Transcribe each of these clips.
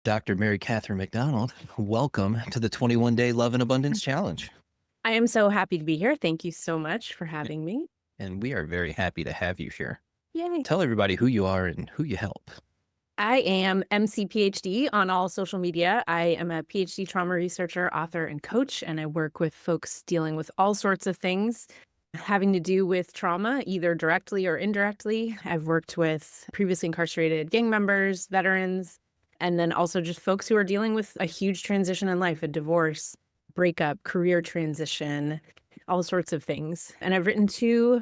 Dr. Mary Katherine McDonald, welcome to the 21-Day Love and Abundance Challenge. I am so happy to be here. Thank you so much for A- having me. And we are very happy to have you here. Yay. Tell everybody who you are and who you help. I am MC PhD on all social media. I am a PhD trauma researcher, author, and coach, and I work with folks dealing with all sorts of things having to do with trauma, either directly or indirectly. I've worked with previously incarcerated gang members, veterans, and then also just folks who are dealing with a huge transition in life, a divorce, breakup, career transition, all sorts of things. And I've written two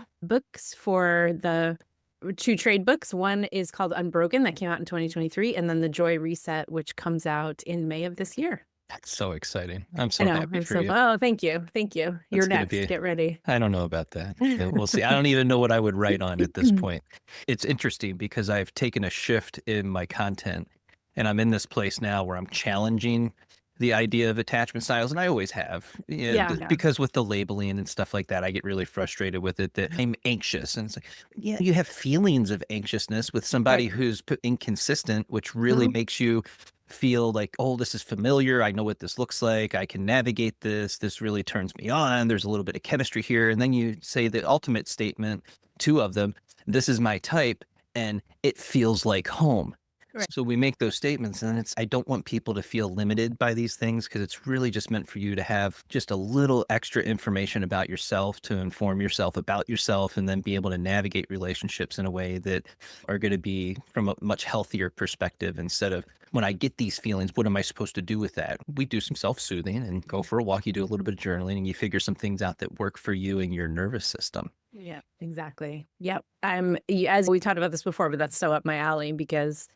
trade books. One is called Unbroken, that came out in 2023, and then The Joy Reset, which comes out in May of this year. That's so exciting. I'm I so know. happy for you. Oh, thank you. Thank you. You're That's going to next. be, Get ready. I don't know about that. We'll see. I don't even know what I would write on at this point. It's interesting because I've taken a shift in my content and I'm in this place now where I'm challenging the idea of attachment styles, and I always have. Yeah. Because with the labeling and stuff like that, I get really frustrated with it that I'm anxious. And it's like, yeah, you have feelings of anxiousness with somebody Right. who's inconsistent, which really makes you feel like, oh, this is familiar. I know what this looks like. I can navigate this. This really turns me on. There's a little bit of chemistry here. And then you say the ultimate statement, two of them, this is my type, and it feels like home. Right. So we make those statements, and I don't want people to feel limited by these things because it's really just meant for you to have just a little extra information about yourself to inform yourself about yourself and then be able to navigate relationships in a way that are going to be from a much healthier perspective instead of when I get these feelings, what am I supposed to do with that? We do some self-soothing and go for a walk. You do a little bit of journaling and you figure some things out that work for you and your nervous system. Yeah, exactly. Yep. As we talked about this before, but that's so up my alley because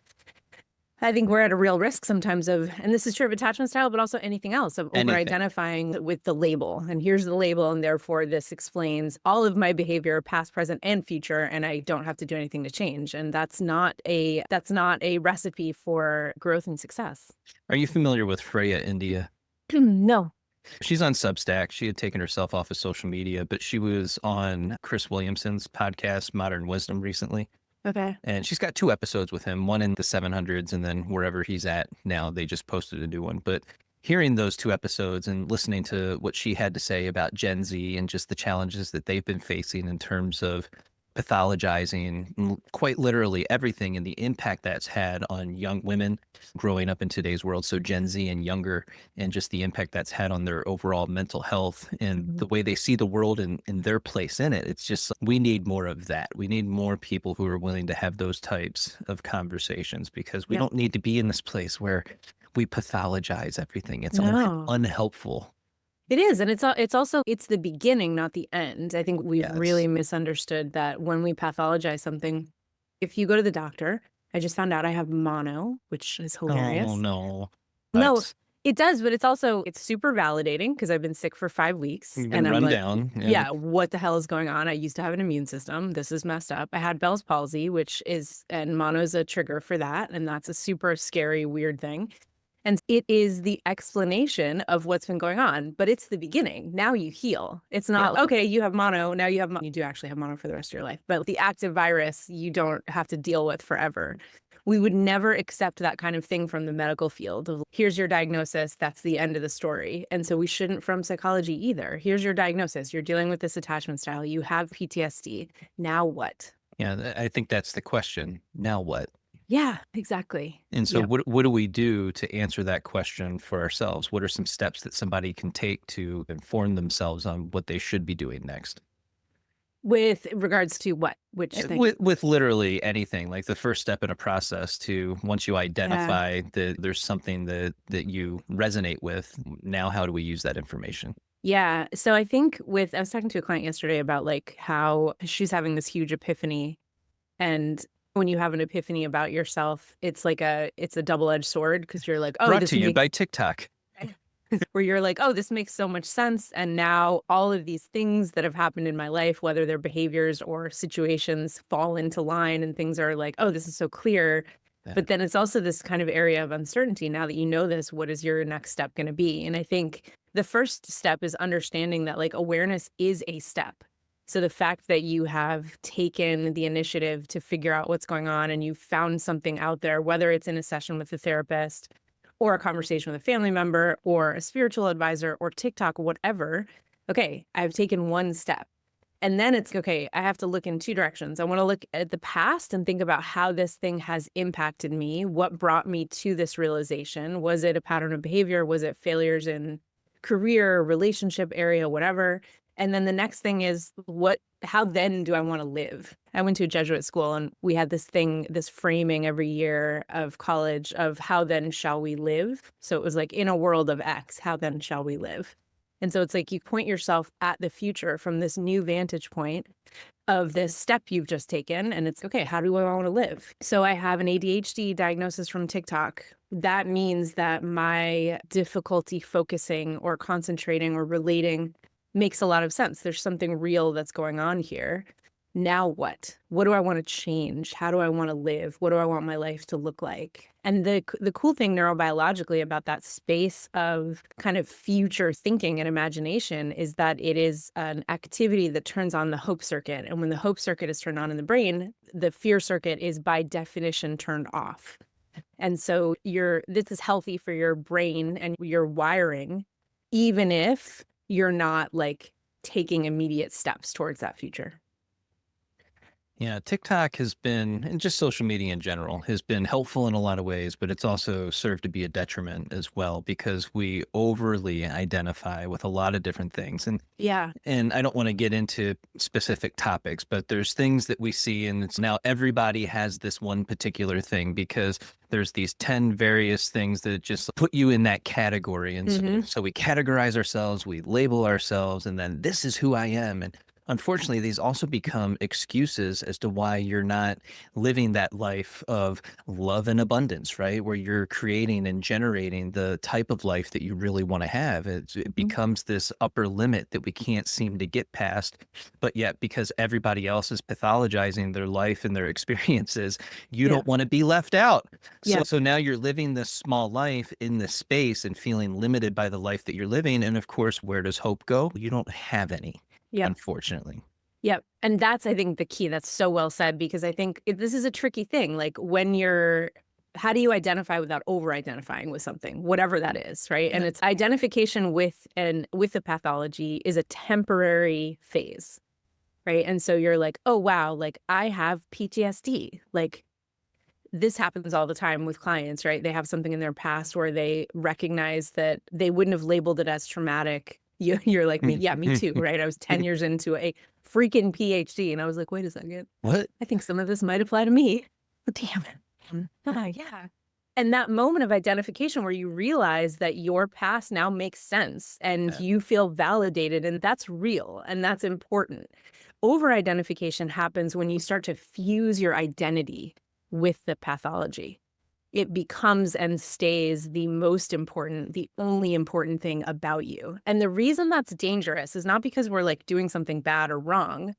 I think we're at a real risk sometimes of, and this is true of attachment style, but also anything else, of Anything. over-identifying with the label. And here's the label, and therefore this explains all of my behavior, past, present, and future, and I don't have to do anything to change. And that's not a recipe for growth and success. Are you familiar with Freya India? No. She's on Substack. She had taken herself off of social media, but she was on Chris Williamson's podcast, Modern Wisdom, recently. Okay. And she's got 2 episodes with him, one in the 700s, and then wherever he's at now, they just posted a new one. But hearing those 2 episodes and listening to what she had to say about Gen Z and just the challenges that they've been facing in terms of pathologizing, quite literally everything, and the impact that's had on young women growing up in today's world, so Gen Z and younger, and just the impact that's had on their overall mental health and the way they see the world and their place in it. It's just, we need more of that. We need more people who are willing to have those types of conversations because we don't need to be in this place where we pathologize everything. It's unhelpful. It is. And it's also the beginning, not the end. I think we've really misunderstood that when we pathologize something, if you go to the doctor, I just found out I have mono, which is hilarious. Oh, no. No, it does, but it's super validating because I've been sick for 5 weeks. You've And been I'm run like, down. yeah, what the hell is going on? I used to have an immune system. This is messed up. I had Bell's palsy, and mono is a trigger for that. And that's a super scary, weird thing. And it is the explanation of what's been going on, but it's the beginning. Now you heal. It's not, okay, you have mono, now you have mono. You do actually have mono for the rest of your life, but the active virus you don't have to deal with forever. We would never accept that kind of thing from the medical field of, here's your diagnosis, that's the end of the story. And so we shouldn't from psychology either. Here's your diagnosis. You're dealing with this attachment style. You have PTSD. Now what? Yeah, I think that's the question. Now what? Yeah, exactly. And so what do we do to answer that question for ourselves? What are some steps that somebody can take to inform themselves on what they should be doing next? With regards to what? Which thing? With literally anything, like the first step in a process to, once you identify that there's something that you resonate with, now how do we use that information? Yeah. So I think I was talking to a client yesterday about like how she's having this huge epiphany. And when you have an epiphany about yourself, it's a double-edged sword because you're like, oh, Brought to you by TikTok. where you're like, oh, this makes so much sense. And now all of these things that have happened in my life, whether they're behaviors or situations, fall into line and things are like, oh, this is so clear. But then it's also this kind of area of uncertainty. Now that you know this, what is your next step going to be? And I think the first step is understanding that like awareness is a step. So the fact that you have taken the initiative to figure out what's going on and you found something out there, whether it's in a session with a therapist or a conversation with a family member or a spiritual advisor or TikTok, whatever. Okay, I've taken one step. And then it's okay, I have to look in two directions. I want to look at the past and think about how this thing has impacted me. What brought me to this realization? Was it a pattern of behavior? Was it failures in career, relationship area, whatever? And then the next thing is how then do I want to live? I went to a Jesuit school and we had this thing, this framing every year of college of how then shall we live? So it was like, in a world of X, how then shall we live? And so it's like you point yourself at the future from this new vantage point of this step you've just taken. And it's okay, how do I want to live? So I have an ADHD diagnosis from TikTok. That means that my difficulty focusing or concentrating or relating makes a lot of sense. There's something real that's going on here. Now what? What do I want to change? How do I want to live? What do I want my life to look like? And the cool thing neurobiologically about that space of kind of future thinking and imagination is that it is an activity that turns on the hope circuit. And when the hope circuit is turned on in the brain, the fear circuit is by definition turned off. And so this is healthy for your brain and your wiring, even if you're not like taking immediate steps towards that future. Yeah, TikTok has been, and just social media in general, has been helpful in a lot of ways, but it's also served to be a detriment as well because we overly identify with a lot of different things. Yeah. And I don't want to get into specific topics, but there's things that we see, and it's now everybody has this one particular thing because there's these 10 various things that just put you in that category. And so we categorize ourselves, we label ourselves, and then this is who I am. And unfortunately, these also become excuses as to why you're not living that life of love and abundance, right? Where you're creating and generating the type of life that you really want to have. It becomes this upper limit that we can't seem to get past. But yet, because everybody else is pathologizing their life and their experiences, you don't want to be left out. So now you're living this small life in this space and feeling limited by the life that you're living. And of course, where does hope go? You don't have any. Unfortunately. Yep. And that's, I think, the key. That's so well said, because I think this is a tricky thing. Like how do you identify without over-identifying with something, whatever that is, right? And it's identification with the pathology is a temporary phase, right? And so you're like, oh, wow, like I have PTSD. Like this happens all the time with clients, right? They have something in their past where they recognize that they wouldn't have labeled it as traumatic. You're like me. Yeah, me too, right? I was 10 years into a freaking PhD and I was like, wait a second. What? I think some of this might apply to me. Oh, damn it. Yeah. And that moment of identification where you realize that your past now makes sense and you feel validated, and that's real and that's important. Over-identification happens when you start to fuse your identity with the pathology. It becomes and stays the most important, the only important thing about you. And the reason that's dangerous is not because we're like doing something bad or wrong.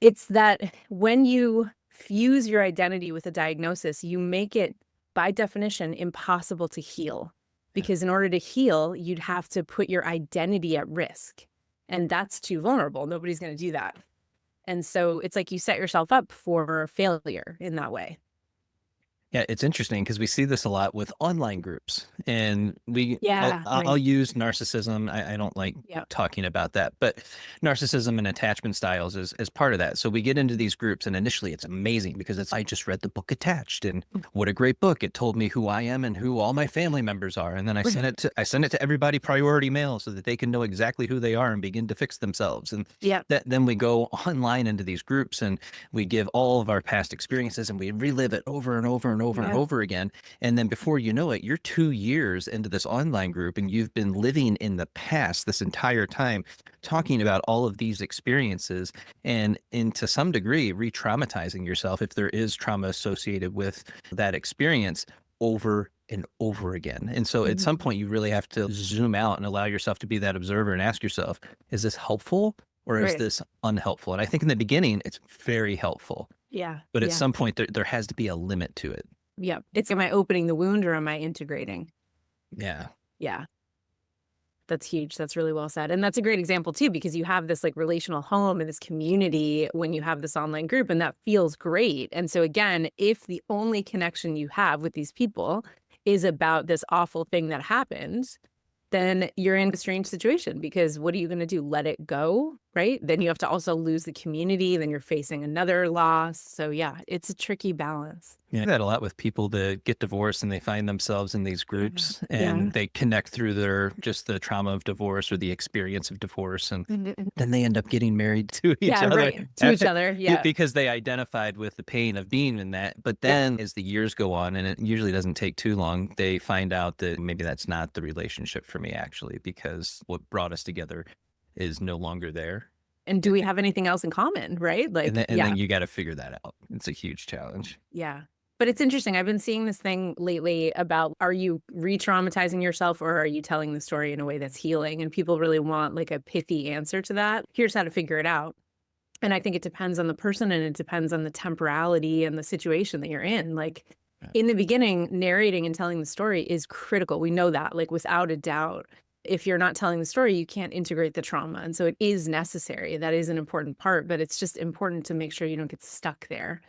It's that when you fuse your identity with a diagnosis, you make it, by definition, impossible to heal. Because in order to heal, you'd have to put your identity at risk. And that's too vulnerable. Nobody's going to do that. And so it's like you set yourself up for failure in that way. Yeah, it's interesting because we see this a lot with online groups, and I'll use narcissism. I don't like talking about that, but narcissism and attachment styles is part of that. So we get into these groups, and initially it's amazing because I just read the book Attached, and what a great book. It told me who I am and who all my family members are. And then I sent it to everybody priority mail so that they can know exactly who they are and begin to fix themselves. And then we go online into these groups and we give all of our past experiences and we relive it over and over and over and over again. And then before you know it, you're 2 years into this online group and you've been living in the past this entire time, talking about all of these experiences and to some degree re-traumatizing yourself if there is trauma associated with that experience over and over again. And so at some point you really have to zoom out and allow yourself to be that observer and ask yourself, is this helpful or is this unhelpful? And I think in the beginning it's very helpful. Yeah. But at some point there has to be a limit to it. Yeah. It's, am I opening the wound or am I integrating? Yeah. Yeah. That's huge. That's really well said. And that's a great example too, because you have this like relational home and this community when you have this online group, and that feels great. And so again, if the only connection you have with these people is about this awful thing that happened, then you're in a strange situation because what are you going to do? Let it go, right? Then you have to also lose the community. Then you're facing another loss. So yeah, it's a tricky balance. Yeah, I do that a lot with people that get divorced and they find themselves in these Yeah. groups Yeah. and they connect through their just the trauma of divorce or the experience of divorce. And Mhm. then they end up getting married to each Yeah, other right. To each other. Yeah. because they identified with the pain of being in that. But Yeah. then as the years go on, and it usually doesn't take too long, they find out that maybe that's not the relationship for me actually, because what brought us together is no longer there. And do we have anything else in common, right? And Like, then you got to figure that out. It's a huge challenge. yeah. But it's interesting. I've been seeing this thing lately about, are you re-traumatizing yourself or are you telling the story in a way that's healing? And people really want like a pithy answer to that. Here's how to figure it out. And I think it depends on the person and it depends on the temporality and the situation that you're in. Like Yeah. in the beginning, narrating and telling the story is critical. We know that, like without a doubt. If you're not telling the story, you can't integrate the trauma. And so it is necessary. That is an important part, but it's just important to make sure you don't get stuck there.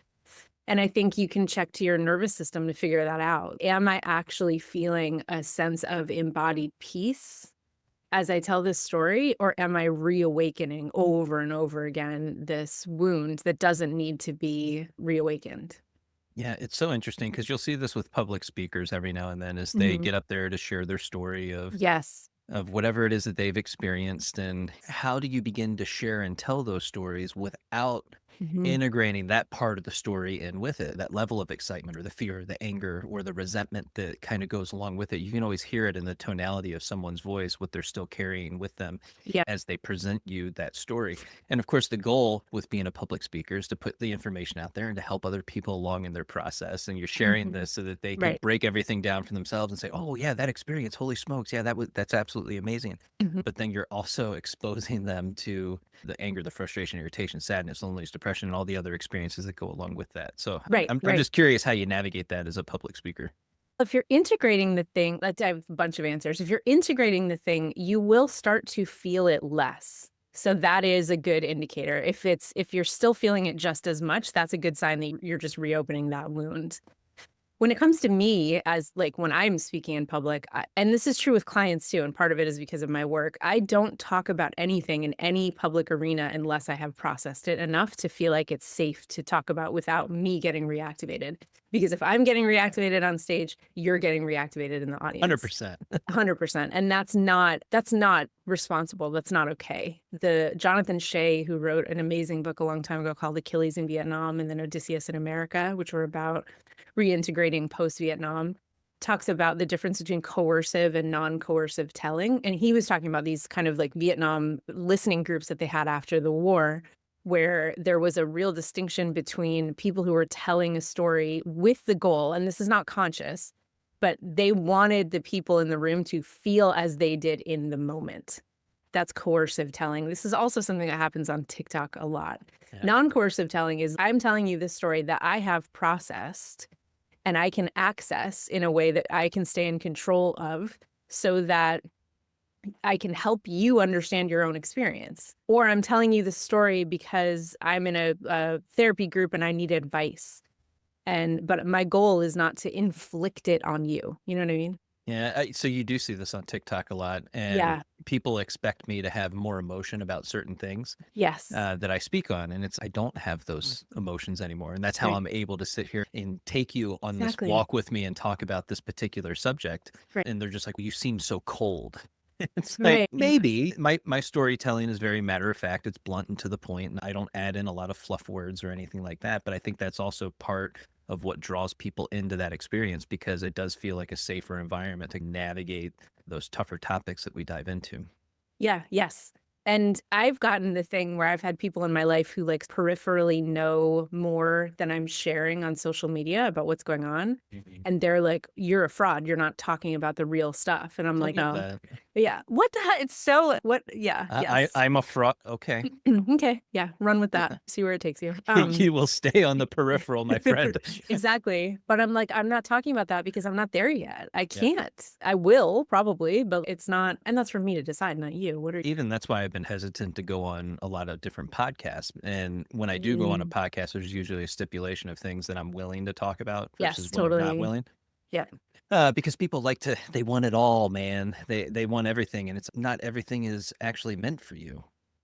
And I think you can check to your nervous system to figure that out. Am I actually feeling a sense of embodied peace as I tell this story, or am I reawakening over and over again this wound that doesn't need to be reawakened? Yeah, it's so interesting because you'll see this with public speakers every now and then as they Mhm. get up there to share their story Yes. of whatever it is that they've experienced. And how do you begin to share and tell those stories without Mhm. integrating that part of the story in with it, that level of excitement or the fear or the anger or the resentment that kind of goes along with it? You can always hear it in the tonality of someone's voice, what they're still carrying with them Yeah. as they present you that story. And of course, the goal with being a public speaker is to put the information out there and to help other people along in their process. And you're sharing Mhm. this so that they can Right. break everything down for themselves and say, "Oh yeah, that experience, holy smokes, yeah, that's absolutely amazing." Mhm. But then you're also exposing them to the anger, the frustration, irritation, sadness, loneliness, depression, and all the other experiences that go along with that. So Right. I'm Right. just curious how you navigate that as a public speaker. If you're integrating the thing, let's I have a bunch of answers. If you're integrating the thing, you will start to feel it less. So that is a good indicator. If you're still feeling it just as much, that's a good sign that you're just reopening that wound. When it comes to me as like when I'm speaking in public, and this is true with clients too, and part of it is because of my work, I don't talk about anything in any public arena unless I have processed it enough to feel like it's safe to talk about without me getting reactivated. Because if I'm getting reactivated on stage, you're getting reactivated in the audience. 100%. 100%. And that's not responsible. That's not okay. The Jonathan Shea, who wrote an amazing book a long time ago called Achilles in Vietnam and then Odysseus in America, which were about reintegrating post-Vietnam, talks about the difference between coercive and non-coercive telling. And he was talking about these kind of like Vietnam listening groups that they had after the war, where there was a real distinction between people who were telling a story with the goal, and this is not conscious, but they wanted the people in the room to feel as they did in the moment. That's coercive telling. This is also something that happens on TikTok a lot. Yeah. Non-coercive telling is I'm telling you this story that I have processed and I can access in a way that I can stay in control of so that I can help you understand your own experience. Or I'm telling you the story because I'm in a therapy group and I need advice. But my goal is not to inflict it on you. You know what I mean? Yeah, so you do see this on TikTok a lot, and Yeah. people expect me to have more emotion about certain things Yes. that I speak on, and I don't have those emotions anymore, and that's how Right. I'm able to sit here and take you on this Exactly. walk with me and talk about this particular subject. Right. And they're just like, "Well, you seem so cold." It's like Right. maybe my storytelling is very matter of fact. It's blunt and to the point, and I don't add in a lot of fluff words or anything like that. But I think that's also part of what draws people into that experience because it does feel like a safer environment to navigate those tougher topics that we dive into. Yeah, yes. And I've gotten the thing where I've had people in my life who like peripherally know more than I'm sharing on social media about what's going on. Mhm. And they're like, "You're a fraud. You're not talking about the real stuff." And I'm I like, get "No." that. Yeah. What the heck? It's so what? Yeah. Yes. I'm a fraud. Okay. Okay. Yeah. Run with that. See where it takes you. You will stay on the peripheral, my friend. Exactly. But I'm like, I'm not talking about that because I'm not there yet. I Yeah. can't. I will probably, but it's not. And that's for me to decide, not you. What are Even that's why I've been hesitant to go on a lot of different podcasts. And when I do go on a Mm, podcast, there's usually a stipulation of things that I'm willing to talk about versus yes, when I'm not totally. willing. Yeah. Because people they want it all, man. They want everything, and it's not everything is actually meant for you.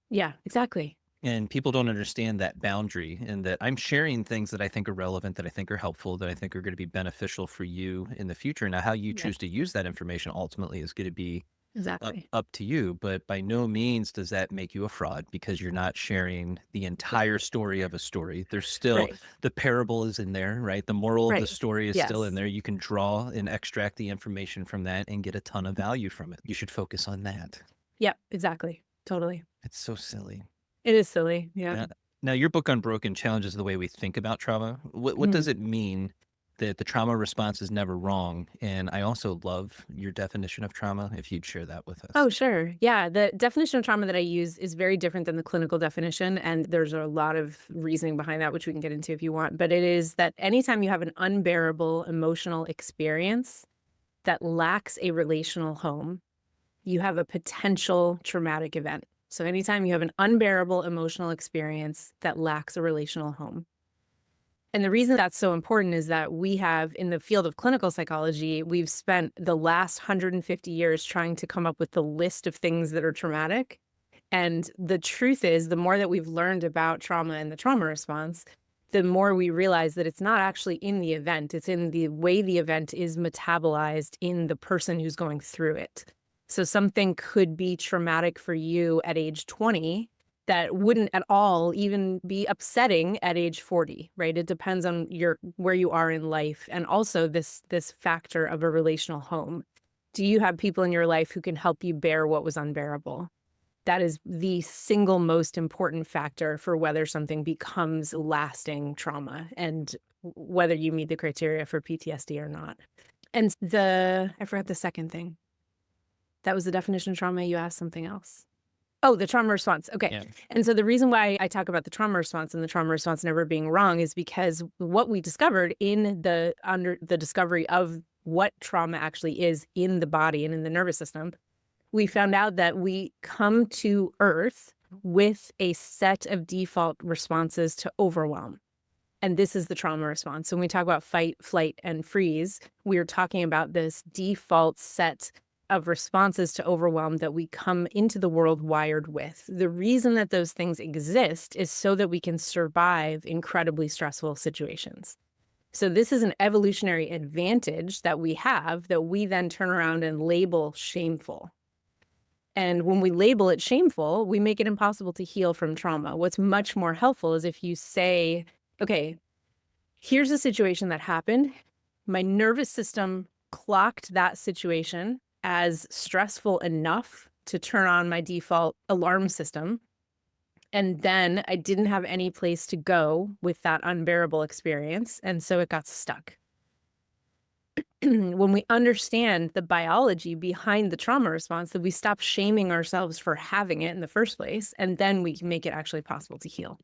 Yeah, exactly. And people don't understand that boundary, and that I'm sharing things that I think are relevant, that I think are helpful, that I think are going to be beneficial for you in the future. Now, how you Yeah, choose to use that information ultimately is going to be exactly. up to you. But by no means does that make you a fraud, because you're not sharing the entire story of a story. There's still Right. the parable is in there, right? The moral of the Right. story is still in Yes. there. You can draw and extract the information from that and get a ton of value from it. You should focus on that. Yep, exactly. Totally. It's so silly. It is silly. Yeah. Now, your book Unbroken challenges the way we think about trauma. What does Mm. it mean that the trauma response is never wrong? And I also love your definition of trauma, if you'd share that with us. Oh, sure. Yeah. The definition of trauma that I use is very different than the clinical definition. And there's a lot of reasoning behind that, which we can get into if you want. But it is that anytime you have an unbearable emotional experience that lacks a relational home, you have a potential traumatic event. So anytime you have an unbearable emotional experience that lacks a relational home. And the reason that's so important is that we have, in the field of clinical psychology, we've spent the last 150 years trying to come up with the list of things that are traumatic. And the truth is, the more that we've learned about trauma and the trauma response, the more we realize that it's not actually in the event, it's in the way the event is metabolized in the person who's going through it. So something could be traumatic for you at age 20 that wouldn't at all even be upsetting at age 40, right? It depends on where you are in life, and also this factor of a relational home. Do you have people in your life who can help you bear what was unbearable? That is the single most important factor for whether something becomes lasting trauma and whether you meet the criteria for PTSD or not. And I forgot the second thing. That was the definition of trauma. You asked something else. Oh, the trauma response. Okay. Yeah. And so the reason why I talk about the trauma response and the trauma response never being wrong is because what we discovered under the discovery of what trauma actually is in the body and in the nervous system, we found out that we come to Earth with a set of default responses to overwhelm. And this is the trauma response. So when we talk about fight, flight, and freeze, we're talking about this default set of responses to overwhelm that we come into the world wired with. The reason that those things exist is so that we can survive incredibly stressful situations. So this is an evolutionary advantage that we have that we then turn around and label shameful. And when we label it shameful, we make it impossible to heal from trauma. What's much more helpful is if you say, okay, here's a situation that happened. My nervous system clocked that situation as stressful enough to turn on my default alarm system. And then I didn't have any place to go with that unbearable experience. And so it got stuck. When we understand the biology behind the trauma response, that we stop shaming ourselves for having it in the first place, and then we can make it actually possible to heal.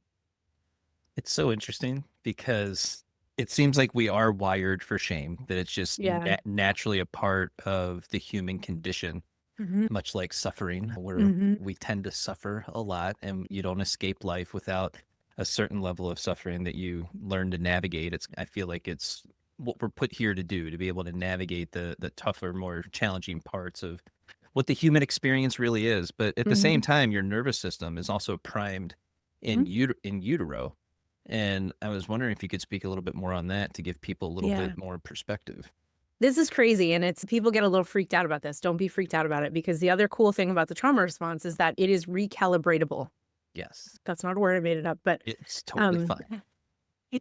It's so interesting because it seems like we are wired for shame, that it's just Yeah. naturally a part of the human condition, Hmm. much like suffering, where Hmm. we tend to suffer a lot, and you don't escape life without a certain level of suffering that you learn to navigate. I feel like it's what we're put here to do, to be able to navigate the tougher, more challenging parts of what the human experience really is. But at the same Hmm. time, your nervous system is also primed in utero. And I was wondering if you could speak a little bit more on that to give people a little Yeah. bit more perspective. This is crazy, and it's people get a little freaked out about this. Don't be freaked out about it, because the other cool thing about the trauma response is that it is recalibratable. Yes, That's not a word, I made it up, but it's totally um, fine.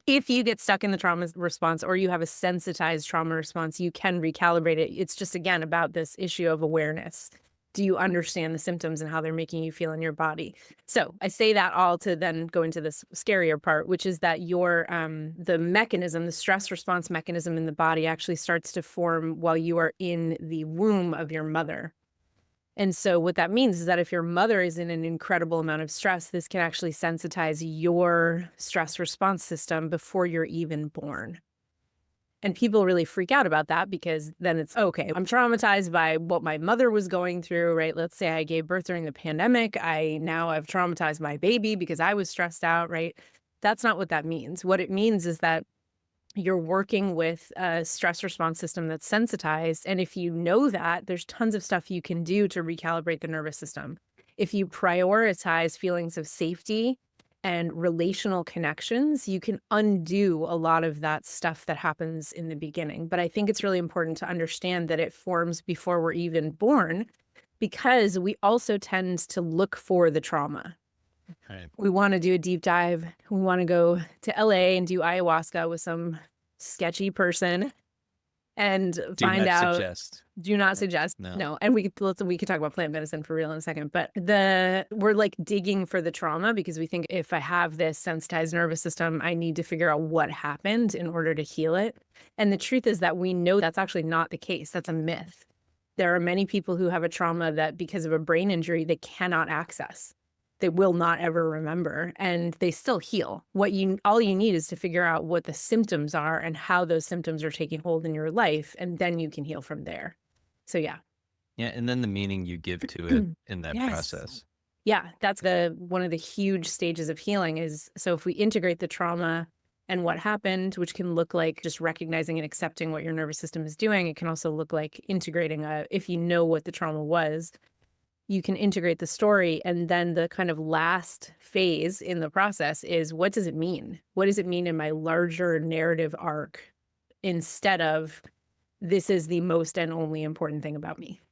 if you get stuck in the trauma response or you have a sensitized trauma response, you can recalibrate it. It's just, again, about this issue of awareness. Do you understand the symptoms and how they're making you feel in your body? So I say that all to then go into this scarier part, which is that the mechanism, the stress response mechanism in the body actually starts to form while you are in the womb of your mother. And so what that means is that if your mother is in an incredible amount of stress, this can actually sensitize your stress response system before you're even born. And people really freak out about that, because then it's, okay, I'm traumatized by what my mother was going through, right? Let's say I gave birth during the pandemic. Now I've traumatized my baby because I was stressed out, right? That's not what that means. What it means is that You're working with a stress response system that's sensitized. And if you know that, there's tons of stuff you can do to recalibrate the nervous system. If you prioritize feelings of safety and relational connections, you can undo a lot of that stuff that happens in the beginning. But I think it's really important to understand that it forms before we're even born, because we also tend to look for the trauma. Right. We want to do a deep dive. We want to go to LA and do ayahuasca with some sketchy person and Do find not out. suggest. Do not suggest. No. No. And we could talk about plant medicine for real in a second, but we're like digging for the trauma because we think if I have this sensitized nervous system, I need to figure out what happened in order to heal it. And the truth is that we know that's actually not the case. That's a myth. There are many people who have a trauma that because of a brain injury, they cannot access. They will not ever remember, and they still heal. All you need is to figure out what the symptoms are and how those symptoms are taking hold in your life, and then you can heal from there. So yeah. Yeah, and then the meaning you give to it in that Yes. process. Yeah, that's one of the huge stages of healing is, so if we integrate the trauma and what happened, which can look like just recognizing and accepting what your nervous system is doing, it can also look like integrating if you know what the trauma was, you can integrate the story. And then the kind of last phase in the process is, what does it mean? What does it mean in my larger narrative arc, instead of this is the most and only important thing about me?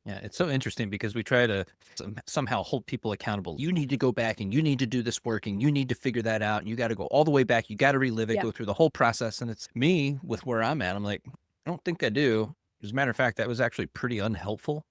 Yeah, it's so interesting because we try to somehow hold people accountable. You need to go back and you need to do this work and you need to figure that out. And you got to go all the way back. You got to relive it, Yeah. go through the whole process. And it's me with where I'm at. I'm like, I don't think I do. As a matter of fact, that was actually pretty unhelpful.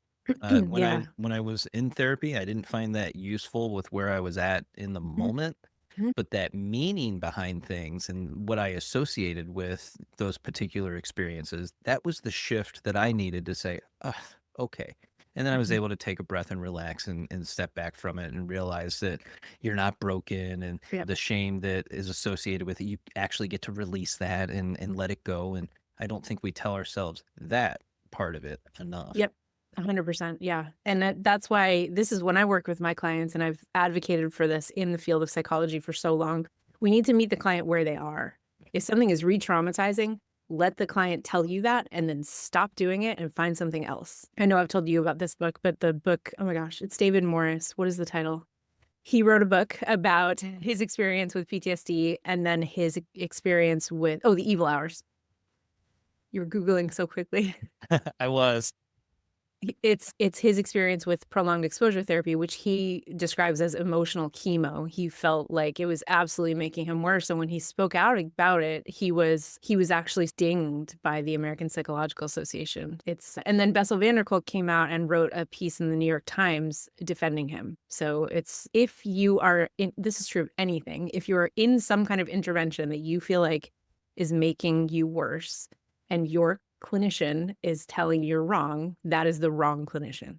Yeah. When I was in therapy, I didn't find that useful with where I was at in the moment. Mhm. But that meaning behind things and what I associated with those particular experiences, that was the shift that I needed to say, "Ugh, okay." And then I was Mhm. able to take a breath and relax and step back from it and realize that you're not broken and Yep. the shame that is associated with it, you actually get to release that and let it go. And I don't think we tell ourselves that part of it enough. Yep. 100%. Yeah. And that's why this is when I work with my clients, and I've advocated for this in the field of psychology for so long. We need to meet the client where they are. If something is re-traumatizing, let the client tell you that and then stop doing it and find something else. I know I've told you about this book, but the book, oh my gosh, it's David Morris. What is the title? He wrote a book about his experience with PTSD and then his experience with, oh, the evil hours. You were Googling so quickly. I was. It's his experience with prolonged exposure therapy, which he describes as emotional chemo. He felt like it was absolutely making him worse. And when he spoke out about it, he was actually dinged by the American Psychological Association. And then Bessel van der Kolk came out and wrote a piece in the New York Times defending him. So if you are in, this is true of anything, if you are in some kind of intervention that you feel like is making you worse, and your clinician is telling you're wrong, that is the wrong clinician.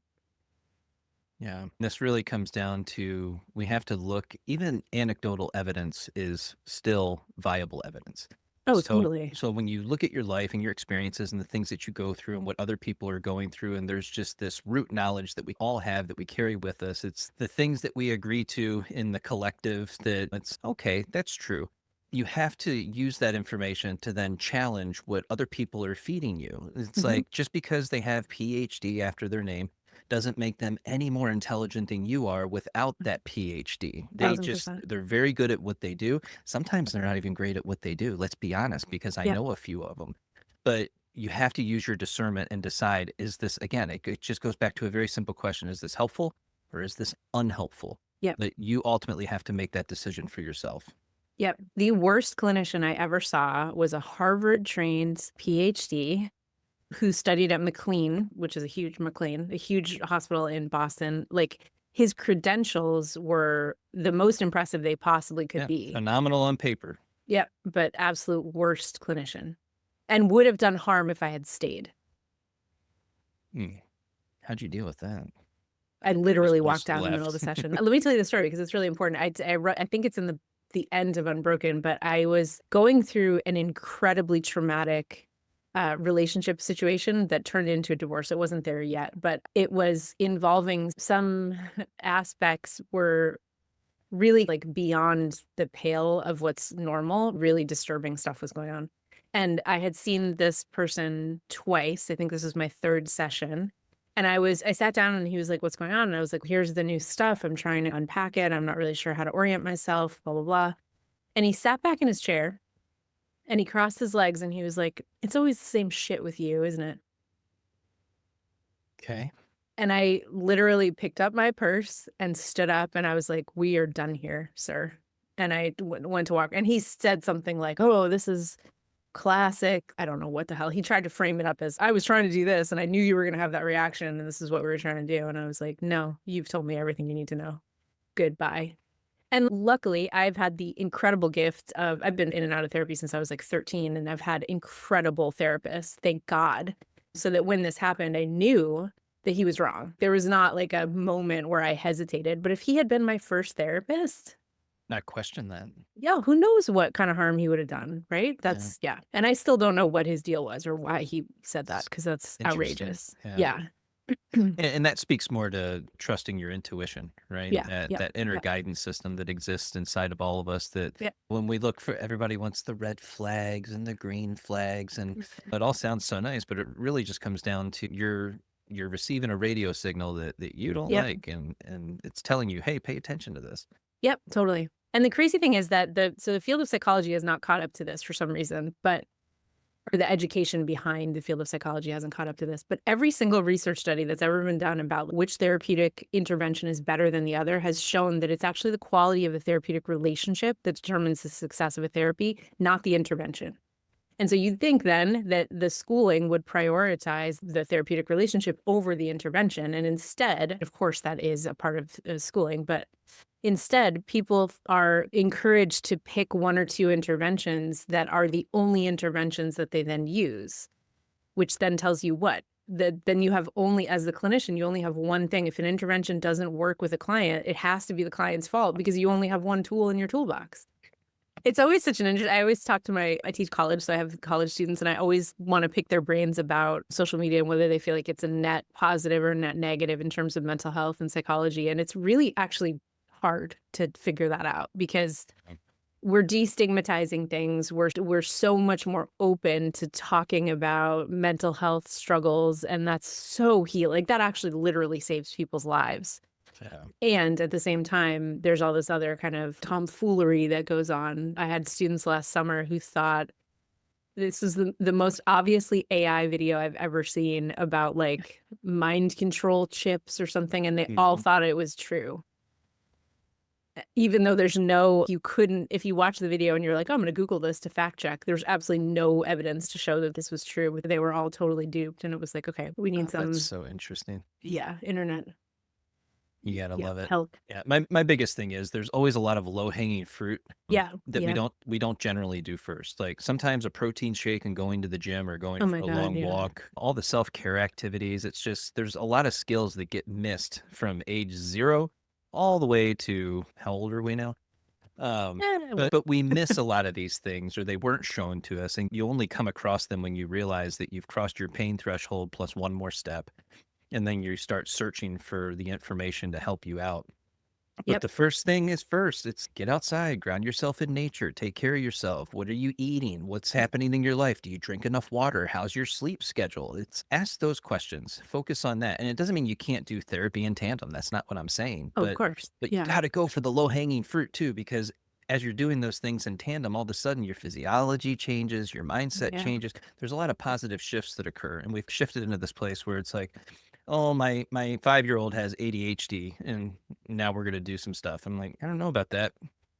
Yeah, this really comes down to we have to look, even anecdotal evidence is still viable evidence. Oh, So, totally. so when you look at your life and your experiences and the things that you go through and what other people are going through, and there's just this root knowledge that we all have that we carry with us, it's the things that we agree to in the collective that it's okay, that's true. You have to use that information to then challenge what other people are feeding you. It's Mhm. like just because they have PhD after their name doesn't make them any more intelligent than you are without that PhD. $1,000%. They're very good at what they do. Sometimes they're not even great at what they do. Let's be honest, because I Yep. know a few of them. But you have to use your discernment and decide, is this, again, it just goes back to a very simple question. Is this helpful or is this unhelpful? Yep. But you ultimately have to make that decision for yourself. Yep. The worst clinician I ever saw was a Harvard-trained PhD who studied at McLean, which is a huge hospital in Boston. Like, his credentials were the most impressive they possibly could Yeah, be. phenomenal on paper. Yep. But absolute worst clinician, and would have done harm if I had stayed. Hmm. How'd you deal with that? I Just literally walked most out in the middle of left. the session. Let me tell you the story because it's really important. I think it's in the end of Unbroken, but I was going through an incredibly traumatic relationship situation that turned into a divorce. It wasn't there yet, but it was involving some aspects were really like beyond the pale of what's normal. Really disturbing stuff was going on. And I had seen this person twice. I think this was my 3rd session. And I sat down and he was like, "What's going on?" And I was like, "Here's the new stuff. I'm trying to unpack it. I'm not really sure how to orient myself, blah, blah, blah." And he sat back in his chair and he crossed his legs and he was like, "It's always the same shit with you, isn't it?" Okay. And I literally picked up my purse and stood up and I was like, "We are done here, sir." And I went to walk and he said something like, "Oh, this is classic." I don't know what the hell. He tried to frame it up as, "I was trying to do this and I knew you were gonna have that reaction and this is what we were trying to do." And I was like, "No, you've told me everything you need to know. Goodbye." And luckily, I've had the incredible gift of I've been in and out of therapy since I was like 13 and I've had incredible therapists, thank God. So that when this happened, I knew that he was wrong. There was not like a moment where I hesitated, but if he had been my first therapist, Not question that. yeah, who knows what kind of harm he would have done, right? Yeah. That's yeah. And I still don't know what his deal was or why he said that It's because that's interesting. outrageous. Yeah. Yeah. And that speaks more to trusting your intuition, right? Yeah. That Yeah. that inner Yeah. guidance system that exists inside of all of us, that Yeah. when we look for, everybody wants the red flags and the green flags, and it all sounds so nice, but it really just comes down to you're receiving a radio signal that you don't Yep. like, and it's telling you, "Hey, pay attention to this." Yep, totally. And the crazy thing is that the field of psychology has not caught up to this for some reason, but or the education behind the field of psychology hasn't caught up to this. But every single research study that's ever been done about which therapeutic intervention is better than the other has shown that it's actually the quality of the therapeutic relationship that determines the success of a therapy, not the intervention. And so you'd think then that the schooling would prioritize the therapeutic relationship over the intervention. And instead, of course, that is a part of schooling, but instead, people are encouraged to pick 1 or 2 interventions that are the only interventions that they then use, which then tells you what? That then you have only, as the clinician, you only have one thing. If an intervention doesn't work with a client, it has to be the client's fault because you only have one tool in your toolbox. It's always such an interest. I always talk to I teach college, so I have college students, and I always want to pick their brains about social media and whether they feel like it's a net positive or net negative in terms of mental health and psychology. And it's really actually hard to figure that out because we're destigmatizing things. We're so much more open to talking about mental health struggles, and that's so healing. Like that actually literally saves people's lives. Yeah. And at the same time, there's all this other kind of tomfoolery that goes on. I had students last summer who thought this is the most obviously AI video I've ever seen about like mind control chips or something, and they all Mhm. thought it was true. Even though there's no, you couldn't, if you watch the video and you're like, oh, I'm going to Google this to fact check, there's absolutely no evidence to show that this was true. They were all totally duped. And it was like, okay, we need Oh, that's some, so interesting. yeah, internet. You gotta Yeah, love it. help. Yeah, my biggest thing is there's always a lot of low-hanging fruit, Yeah. that we Yeah. don't generally do first. Like, sometimes a protein shake and going to the gym or going Oh for my a God. long Yeah. walk, all the self-care activities, it's just there's a lot of skills that get missed from age 0 all the way to how old are we now? Yeah. But we miss a lot of these things, or they weren't shown to us, and you only come across them when you realize that you've crossed your pain threshold plus one more step, and then you start searching for the information to help you out. But Yep. the first thing is first, it's get outside, ground yourself in nature, take care of yourself. What are you eating? What's happening in your life? Do you drink enough water? How's your sleep schedule? It's ask those questions, focus on that. And it doesn't mean you can't do therapy in tandem. That's not what I'm saying. Oh, of course. But you Yeah. got to go for the low-hanging fruit too, because as you're doing those things in tandem, all of a sudden your physiology changes, your mindset Yeah. changes. There's a lot of positive shifts that occur. And we've shifted into this place where it's like, oh, my 5-year-old has ADHD, and now we're gonna do some stuff. I'm like, I don't know about that.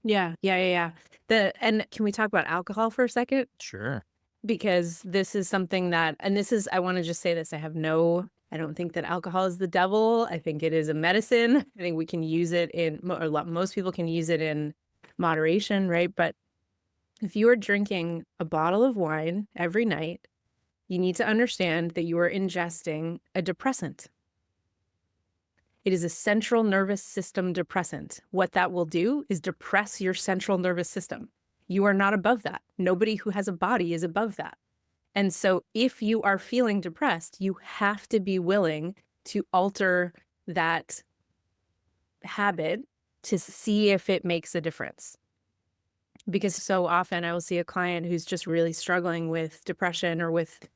Yeah. Yeah. Yeah. Yeah. And can we talk about alcohol for a second? Sure. Because this is something that, and this is, I want to just say this. I don't think that alcohol is the devil. I think it is a medicine. I think we can use it most people can use it in moderation, right? But if you are drinking a bottle of wine every night, you need to understand that you are ingesting a depressant. It is a central nervous system depressant. What that will do is depress your central nervous system. You are not above that. Nobody who has a body is above that. And so if you are feeling depressed, you have to be willing to alter that habit to see if it makes a difference. Because so often I will see a client who's just really struggling with depression or with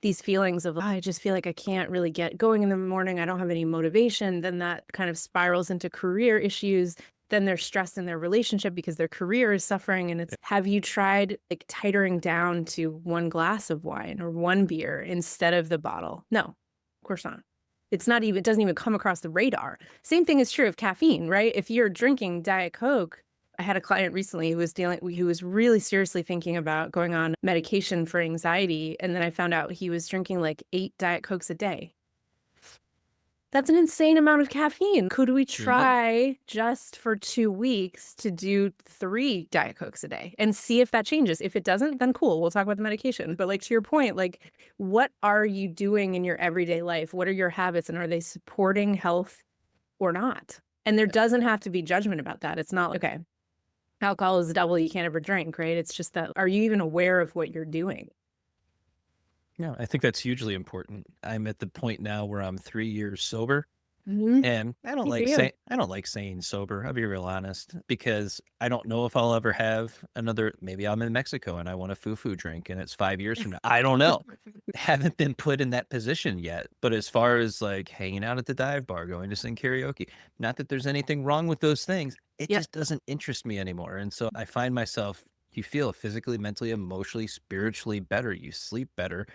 these feelings of, I just feel like I can't really get going in the morning. I don't have any motivation. Then that kind of spirals into career issues. Then they're stressed in their relationship because their career is suffering. And it's, have you tried like tightering down to one glass of wine or one beer instead of the bottle? No, of course not. It's not even, it doesn't even come across the radar. Same thing is true of caffeine, right? If you're drinking Diet Coke, I had a client recently who was really seriously thinking about going on medication for anxiety. And then I found out he was drinking like 8 Diet Cokes a day. That's an insane amount of caffeine. Could we try just for 2 weeks to do 3 Diet Cokes a day and see if that changes? If it doesn't, then cool, we'll talk about the medication. But like to your point, like what are you doing in your everyday life? What are your habits and are they supporting health or not? And there doesn't have to be judgment about that. It's not like, okay, alcohol is the devil, you can't ever drink, right? It's just that, are you even aware of what you're doing? No, I think that's hugely important. I'm at the point now where I'm 3 years sober, Mhm. and Good for you. I don't like saying sober, I'll be real honest, because I don't know if I'll ever have another. Maybe I'm in Mexico and I want a foo-foo drink and it's 5 years from now. I don't know. Haven't been put in that position yet. But as far as like hanging out at the dive bar, going to sing karaoke, not that there's anything wrong with those things, it Yep. just doesn't interest me anymore. And so I find myself, you feel physically, mentally, emotionally, spiritually better. You sleep better.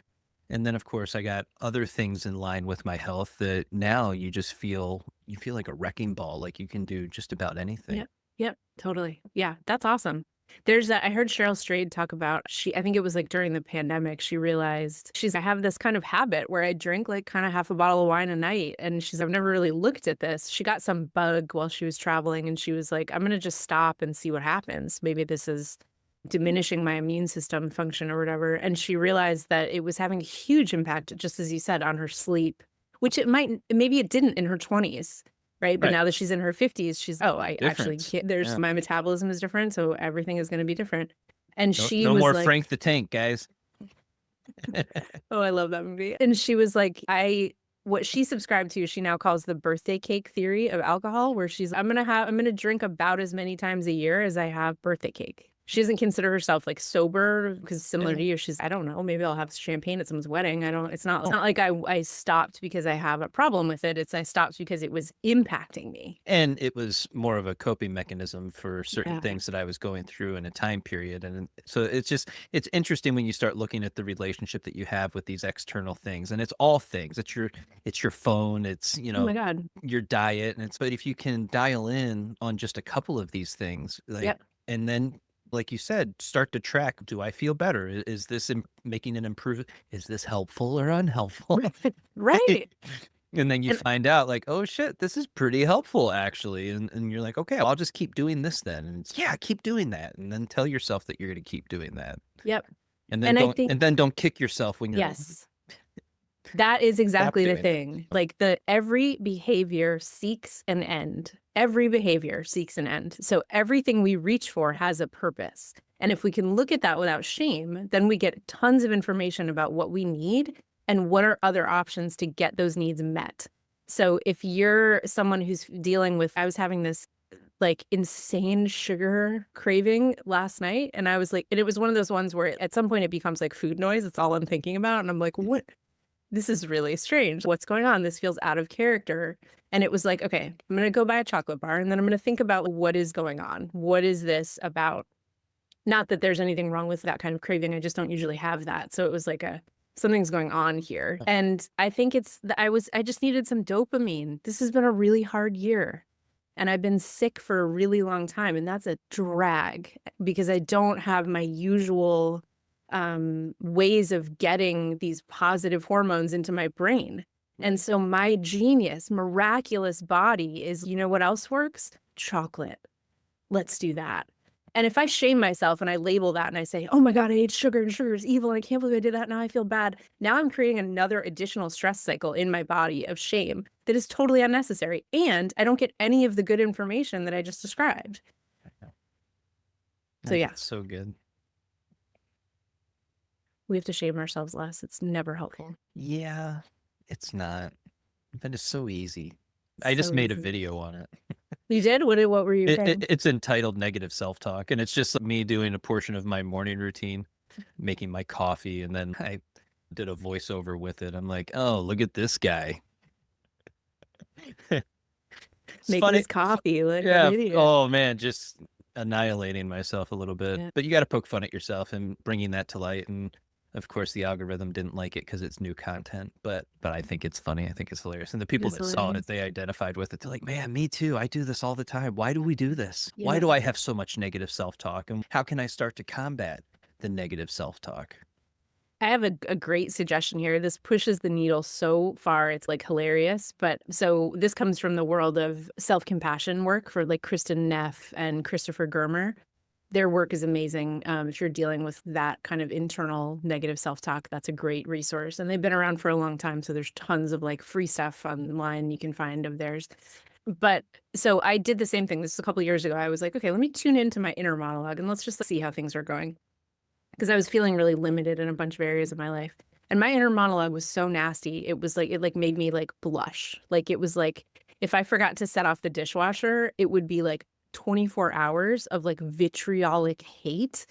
And then, of course, I got other things in line with my health that now you feel like a wrecking ball, like you can do just about anything. Yep. Yep. Totally. Yeah. That's awesome. There's that. I heard Cheryl Strayed talk about, I think it was like during the pandemic, she realized I have this kind of habit where I drink like kind of half a bottle of wine a night. And I've never really looked at this. She got some bug while she was traveling and she was like, I'm going to just stop and see what happens. Maybe this is diminishing my immune system function or whatever. And she realized that it was having a huge impact, just as you said, on her sleep, which maybe it didn't in her 20s. Right. But Right. now that she's in her 50s, I actually Difference. can't, Yeah. my metabolism is different. So everything is going to be different. And No, she no was more like, Frank the Tank, guys. oh, I love that movie. And she was like, what she subscribed to, she now calls the birthday cake theory of alcohol, where I'm going to drink about as many times a year as I have birthday cake. She doesn't consider herself like sober because similar to you, I don't know, maybe I'll have champagne at someone's wedding. It's not like I stopped because I have a problem with it. I stopped because it was impacting me. And it was more of a coping mechanism for certain Yeah. things that I was going through in a time period. And so it's interesting when you start looking at the relationship that you have with these external things. And it's all things. It's your phone, it's, Oh my God. your diet. But if you can dial in on just a couple of these things, like, Yep. and then like you said, start to track, do I feel better? Is this making an improvement? Is this helpful or unhelpful? Right. And then you And find out like, "Oh shit, this is pretty helpful actually." And you're like, "Okay, I'll just keep doing this then." And it's, yeah, keep doing that. And then tell yourself that you're going to keep doing that. yep. And I think, And then don't kick yourself when you're yes. That is stop exactly the doing it. thing. Like every behavior seeks an end. Every behavior seeks an end. So everything we reach for has a purpose. And if we can look at that without shame, then we get tons of information about what we need and what are other options to get those needs met. So if you're someone who's dealing with, I was having this like insane sugar craving last night. And I was like, and it was one of those ones where at some point it becomes like food noise. It's all I'm thinking about. And I'm like, what? This is really strange. What's going on? This feels out of character. And it was like, okay, I'm going to go buy a chocolate bar and then I'm going to think about what is going on. What is this about? Not that there's anything wrong with that kind of craving. I just don't usually have that. So it was like something's going on here. And I think I just needed some dopamine. This has been a really hard year. And I've been sick for a really long time. And that's a drag because I don't have my usual ways of getting these positive hormones into my brain. And so my genius, miraculous body is, you know what else works? Chocolate. Let's do that. And if I shame myself and I label that and I say, oh my God, I ate sugar and sugar is evil and I can't believe I did that. Now I feel bad. Now I'm creating another additional stress cycle in my body of shame that is totally unnecessary. And I don't get any of the good information that I just described. So yeah, That's so good. we have to shame ourselves less. It's never helpful. Yeah, it's not. But it's so easy. I just So made a easy. video on it. You did? What were you writing? It's entitled Negative Self-Talk, and it's just me doing a portion of my morning routine, making my coffee, and then I did a voiceover with it. I'm like, oh, look at this guy. It's Making funny. his coffee like an Yeah. idiot. Oh man, just annihilating myself a little bit. Yeah, But you got to poke fun at yourself and bringing that to light. And of course, the algorithm didn't like it because it's new content. But I think it's funny. I think it's hilarious. And the it people is that saw hilarious. it, they identified with it. They're like, man, me too. I do this all the time. Why do we do this? Why Yeah. do I have so much negative self-talk? And how can I start to combat the negative self-talk? I have a great suggestion here. This pushes the needle so far. It's like hilarious. But so this comes from the world of self-compassion work for like Kristen Neff and Christopher Germer. Their work is amazing. If you're dealing with that kind of internal negative self-talk, that's a great resource. And they've been around for a long time. So there's tons of like free stuff online you can find of theirs. But so I did the same thing. This is a couple of years ago. I was like, okay, let me tune into my inner monologue and let's just see how things are going. Because I was feeling really limited in a bunch of areas of my life. And my inner monologue was so nasty. It was like, it like made me like blush. Like it was like, if I forgot to set off the dishwasher, it would be like 24 hours of like vitriolic hate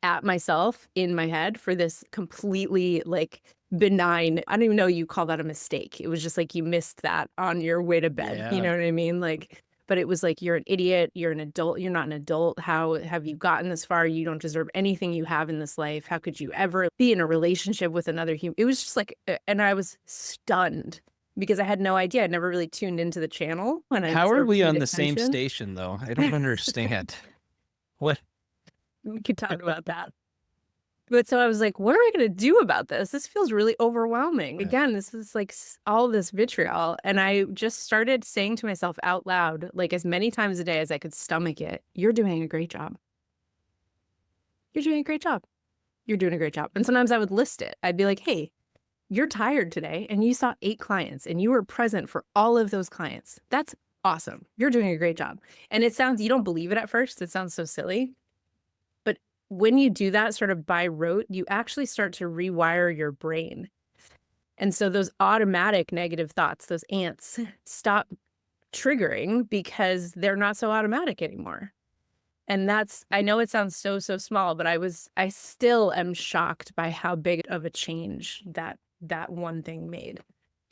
at myself in my head for this completely like benign, I don't even know you call that a mistake. It was just like you missed that on your way to bed. You Yeah. know what I mean? Like, but it was like, you're an idiot. You're an adult. You're not an adult. How have you gotten this far? You don't deserve anything you have in this life. How could you ever be in a relationship with another human? It was just like, and I was stunned because I had no idea. I'd never really tuned into the channel when I How are sort of we paid on the same attention. station though? I don't understand. What? We could talk about that. But so I was like, what am I going to do about this? This feels really overwhelming. Again, this is like all this vitriol. And I just started saying to myself out loud, like as many times a day as I could stomach it, you're doing a great job. You're doing a great job. You're doing a great job. And sometimes I would list it. I'd be like, hey, you're tired today and you saw 8 clients and you were present for all of those clients. That's awesome. You're doing a great job. And it sounds, you don't believe it at first. It sounds so silly. But when you do that sort of by rote, you actually start to rewire your brain. And so those automatic negative thoughts, those ants, stop triggering because they're not so automatic anymore. And that's, I know it sounds so small, but I still am shocked by how big of a change that one thing made.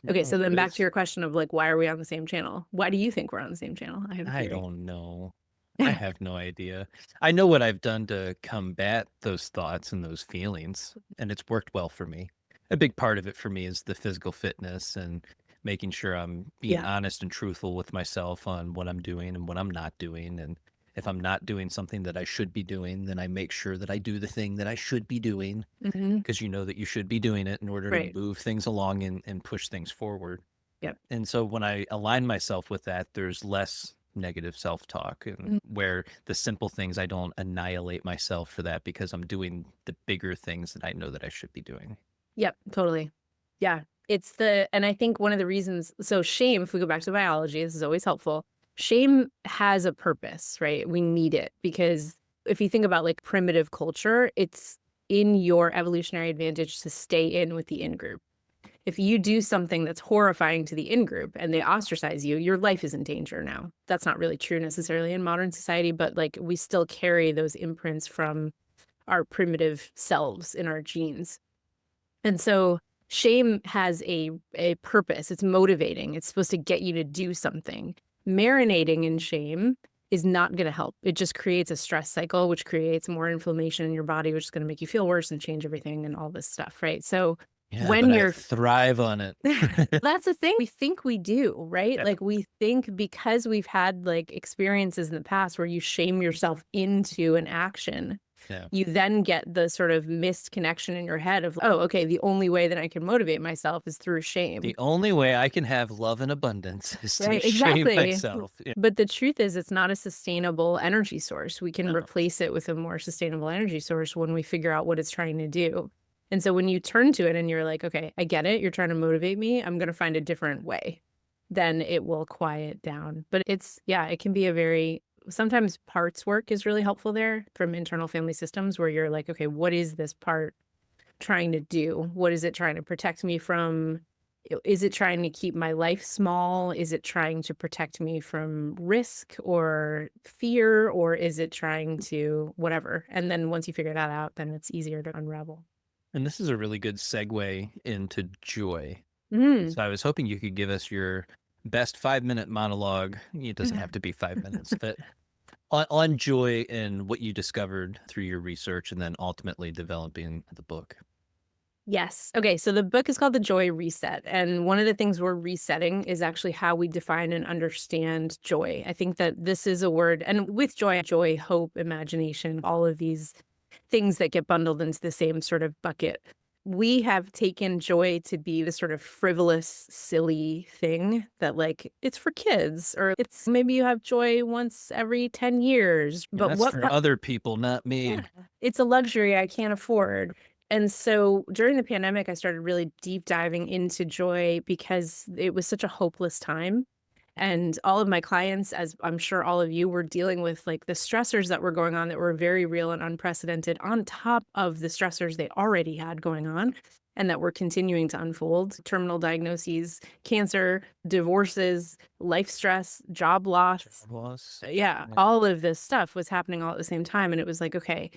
Okay, so then back to your question of like, why are we on the same channel? Why do you think we're on the same channel? I have a I theory. don't know. I have no idea. I know what I've done to combat those thoughts and those feelings, and it's worked well for me. A big part of it for me is the physical fitness and making sure I'm being Yeah. honest and truthful with myself on what I'm doing and what I'm not doing. And if I'm not doing something that I should be doing, then I make sure that I do the thing that I should be doing Hmm. because you know that you should be doing it in order to Right. move things along and push things forward. Yep. And so when I align myself with that, there's less negative self-talk and Mm. where the simple things I don't annihilate myself for that because I'm doing the bigger things that I know that I should be doing. Yep, totally. Yeah. It's and I think one of the reasons, so shame, if we go back to biology, this is always helpful. Shame has a purpose, right? We need it because if you think about like primitive culture, it's in your evolutionary advantage to stay in with the in group. If you do something that's horrifying to the in group and they ostracize you, your life is in danger now. That's not really true necessarily in modern society, but like we still carry those imprints from our primitive selves in our genes. And so shame has a purpose. It's motivating. It's supposed to get you to do something. Marinating in shame is not going to help. It just creates a stress cycle, which creates more inflammation in your body, which is going to make you feel worse and change everything and all this stuff, right? So Yeah, but when I you're thrive on it. that's the thing. We think we do, right? Yeah. Like we think because we've had like experiences in the past where you shame yourself into an action, Yeah. you then get the sort of missed connection in your head of, oh, okay, the only way that I can motivate myself is through shame. The only way I can have love and abundance is to Right, shame exactly. myself. Yeah. But the truth is, it's not a sustainable energy source. We can No. replace it with a more sustainable energy source when we figure out what it's trying to do. And so when you turn to it and you're like, okay, I get it. You're trying to motivate me. I'm going to find a different way. Then it will quiet down. But it's, yeah, it can be a very, sometimes parts work is really helpful there from internal family systems where you're like, okay, what is this part trying to do? What is it trying to protect me from? Is it trying to keep my life small? Is it trying to protect me from risk or fear? Or is it trying to whatever? And then once you figure that out, then it's easier to unravel. And this is a really good segue into joy. Mm. So I was hoping you could give us your best 5-minute monologue. It doesn't have to be 5 minutes, but on joy and what you discovered through your research and then ultimately developing the book. Yes. Okay. So the book is called The Joy Reset. And one of the things we're resetting is actually how we define and understand joy. I think that this is a word, and with joy, hope, imagination, all of these things that get bundled into the same sort of bucket. We have taken joy to be this sort of frivolous, silly thing that, like, it's for kids, or it's maybe you have joy once every 10 years. Yeah, But that's what for other people, not yeah, me. it's a luxury I can't afford. And so during the pandemic, I started really deep diving into joy because it was such a hopeless time. And all of my clients, as I'm sure all of you, were dealing with like the stressors that were going on that were very real and unprecedented, on top of the stressors they already had going on and that were continuing to unfold: terminal diagnoses, cancer, divorces, life stress, job loss. Job loss. Yeah, Right. all of this stuff was happening all at the same time. And it was like, okay,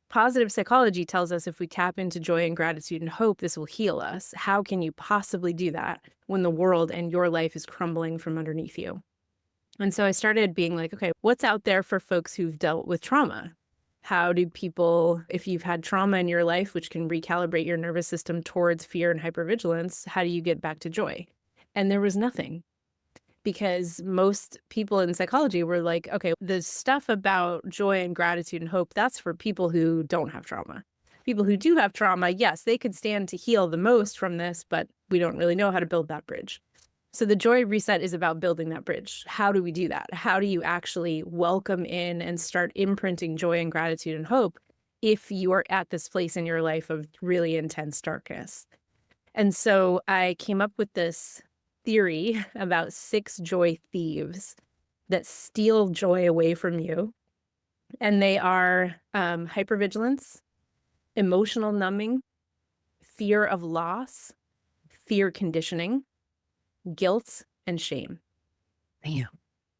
positive psychology tells us if we tap into joy and gratitude and hope, this will heal us. How can you possibly do that when the world and your life is crumbling from underneath you? And so I started being like, okay, what's out there for folks who've dealt with trauma? How do people, if you've had trauma in your life, which can recalibrate your nervous system towards fear and hypervigilance, how do you get back to joy? And there was nothing, because most people in psychology were like, okay, the stuff about joy and gratitude and hope, that's for people who don't have trauma. People who do have trauma, yes, they could stand to heal the most from this, but we don't really know how to build that bridge. So the joy reset is about building that bridge. How do we do that? How do you actually welcome in and start imprinting joy and gratitude and hope if you are at this place in your life of really intense darkness? And so I came up with this theory about 6 joy thieves that steal joy away from you. And they are hypervigilance, emotional numbing, fear of loss, fear conditioning, guilt, and shame. Damn,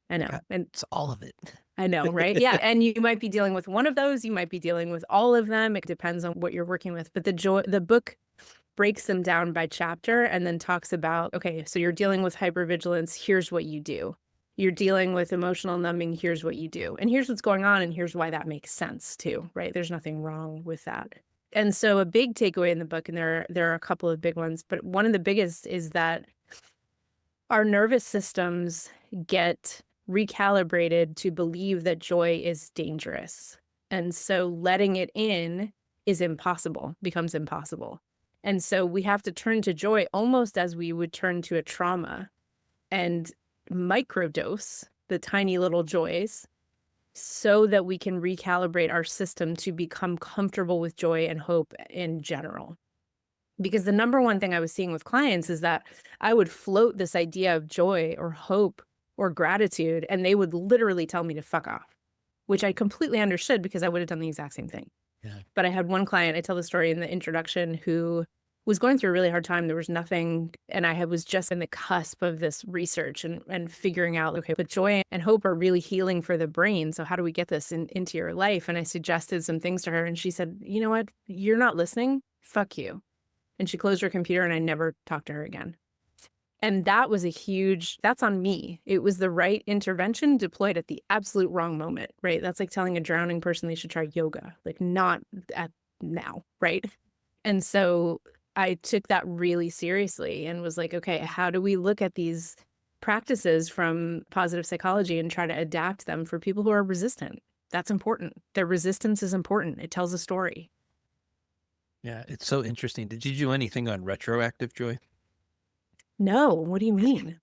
I know. God, And it's all of it. I know, right? Yeah. And you might be dealing with one of those. You might be dealing with all of them. It depends on what you're working with. But the book breaks them down by chapter and then talks about, okay, so you're dealing with hypervigilance, here's what you do. You're dealing with emotional numbing, here's what you do. And here's what's going on, and here's why that makes sense too, right? There's nothing wrong with that. And so a big takeaway in the book, and there are a couple of big ones, but one of the biggest is that our nervous systems get recalibrated to believe that joy is dangerous. And so letting it in is impossible, becomes impossible. And so we have to turn to joy almost as we would turn to a trauma and microdose the tiny little joys so that we can recalibrate our system to become comfortable with joy and hope in general. Because the number one thing I was seeing with clients is that I would float this idea of joy or hope or gratitude, and they would literally tell me to fuck off, which I completely understood because I would have done the exact same thing. Yeah. But I had one client, I tell the story in the introduction, who was going through a really hard time. There was nothing, and I was just in the cusp of this research and figuring out, okay, but joy and hope are really healing for the brain. So how do we get this into your life? And I suggested some things to her, and she said, you know what? You're not listening. Fuck you. And she closed her computer, and I never talked to her again. And that was that's on me. It was the right intervention deployed at the absolute wrong moment, right? That's like telling a drowning person they should try yoga, like not at now, right? And so I took that really seriously and was like, okay, how do we look at these practices from positive psychology and try to adapt them for people who are resistant? That's important. Their resistance is important. It tells a story. Yeah, it's so interesting. Did you do anything on retroactive joy? No, what do you mean?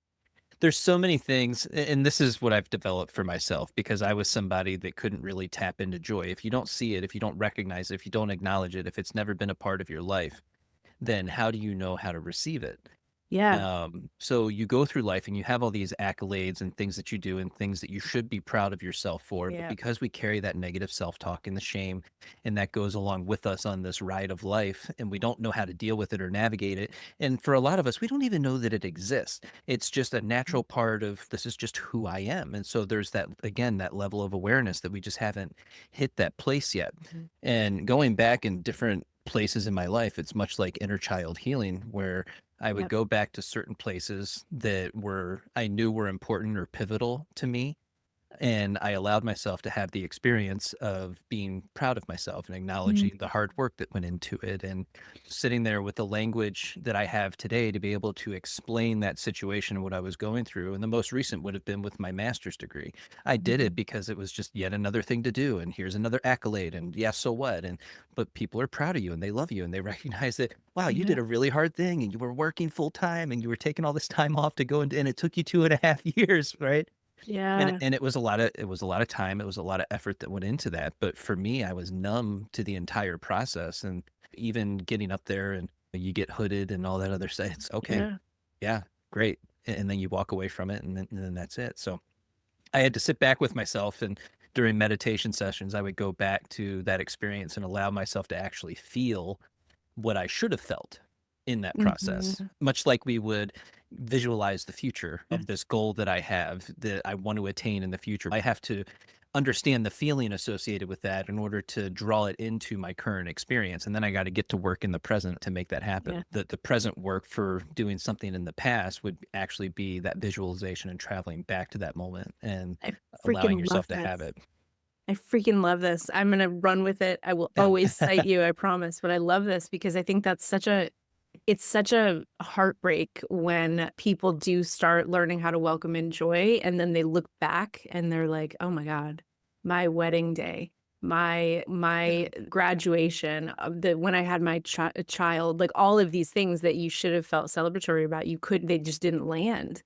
There's so many things, and this is what I've developed for myself because I was somebody that couldn't really tap into joy. If you don't see it, if you don't recognize it, if you don't acknowledge it, if it's never been a part of your life, then how do you know how to receive it? Yeah. So you go through life and you have all these accolades and things that you do and things that you should be proud of yourself for. But Yeah. because we carry that negative self-talk and the shame, and that goes along with us on this ride of life, and we don't know how to deal with it or navigate it. And for a lot of us, we don't even know that it exists. It's just a natural part of this is just who I am. And so there's that, again, that level of awareness that we just haven't hit that place yet. Mhm. And going back in different places in my life, it's much like inner child healing, where I would Yep. go back to certain places that I knew were important or pivotal to me, and I allowed myself to have the experience of being proud of myself and Mhm. acknowledging the hard work that went into it, and sitting there with the language that I have today to be able to explain that situation and what I was going through. And the most recent would have been with my master's degree. I did it Mhm. because it was just yet another thing to do. And here's another accolade. And yeah, so what? But people are proud of you and they love you and they recognize that, wow, you Yeah. did a really hard thing and you were working full time and you were taking all this time off to go and it took you 2.5 years, right? And Yeah. and it was a lot of time, it was a lot of effort that went into that, but for me, I was numb to the entire process, and even getting up there and you get hooded and all that other stuff, it's okay, Yeah. yeah, great, and then you walk away from it, and then that's it. So, I had to sit back with myself, and during meditation sessions, I would go back to that experience and allow myself to actually feel what I should have felt in that process, Mhm. much like we would visualize the future Yeah. of this goal that I have that I want to attain in the future. I have to understand the feeling associated with that in order to draw it into my current experience. And then I got to get to work in the present to make that Yeah. happen. The present work for doing something in the past would actually be that visualization and traveling back to that moment and I allowing freaking love yourself to this. have it. I freaking love this. I'm gonna run with it. I will always cite you, I promise, but I love this because I think that's such a heartbreak when people do start learning how to welcome in joy, and then they look back and they're like, "Oh my god, my wedding day, my graduation, the when I had my child," like, all of these things that you should have felt celebratory about, they just didn't land.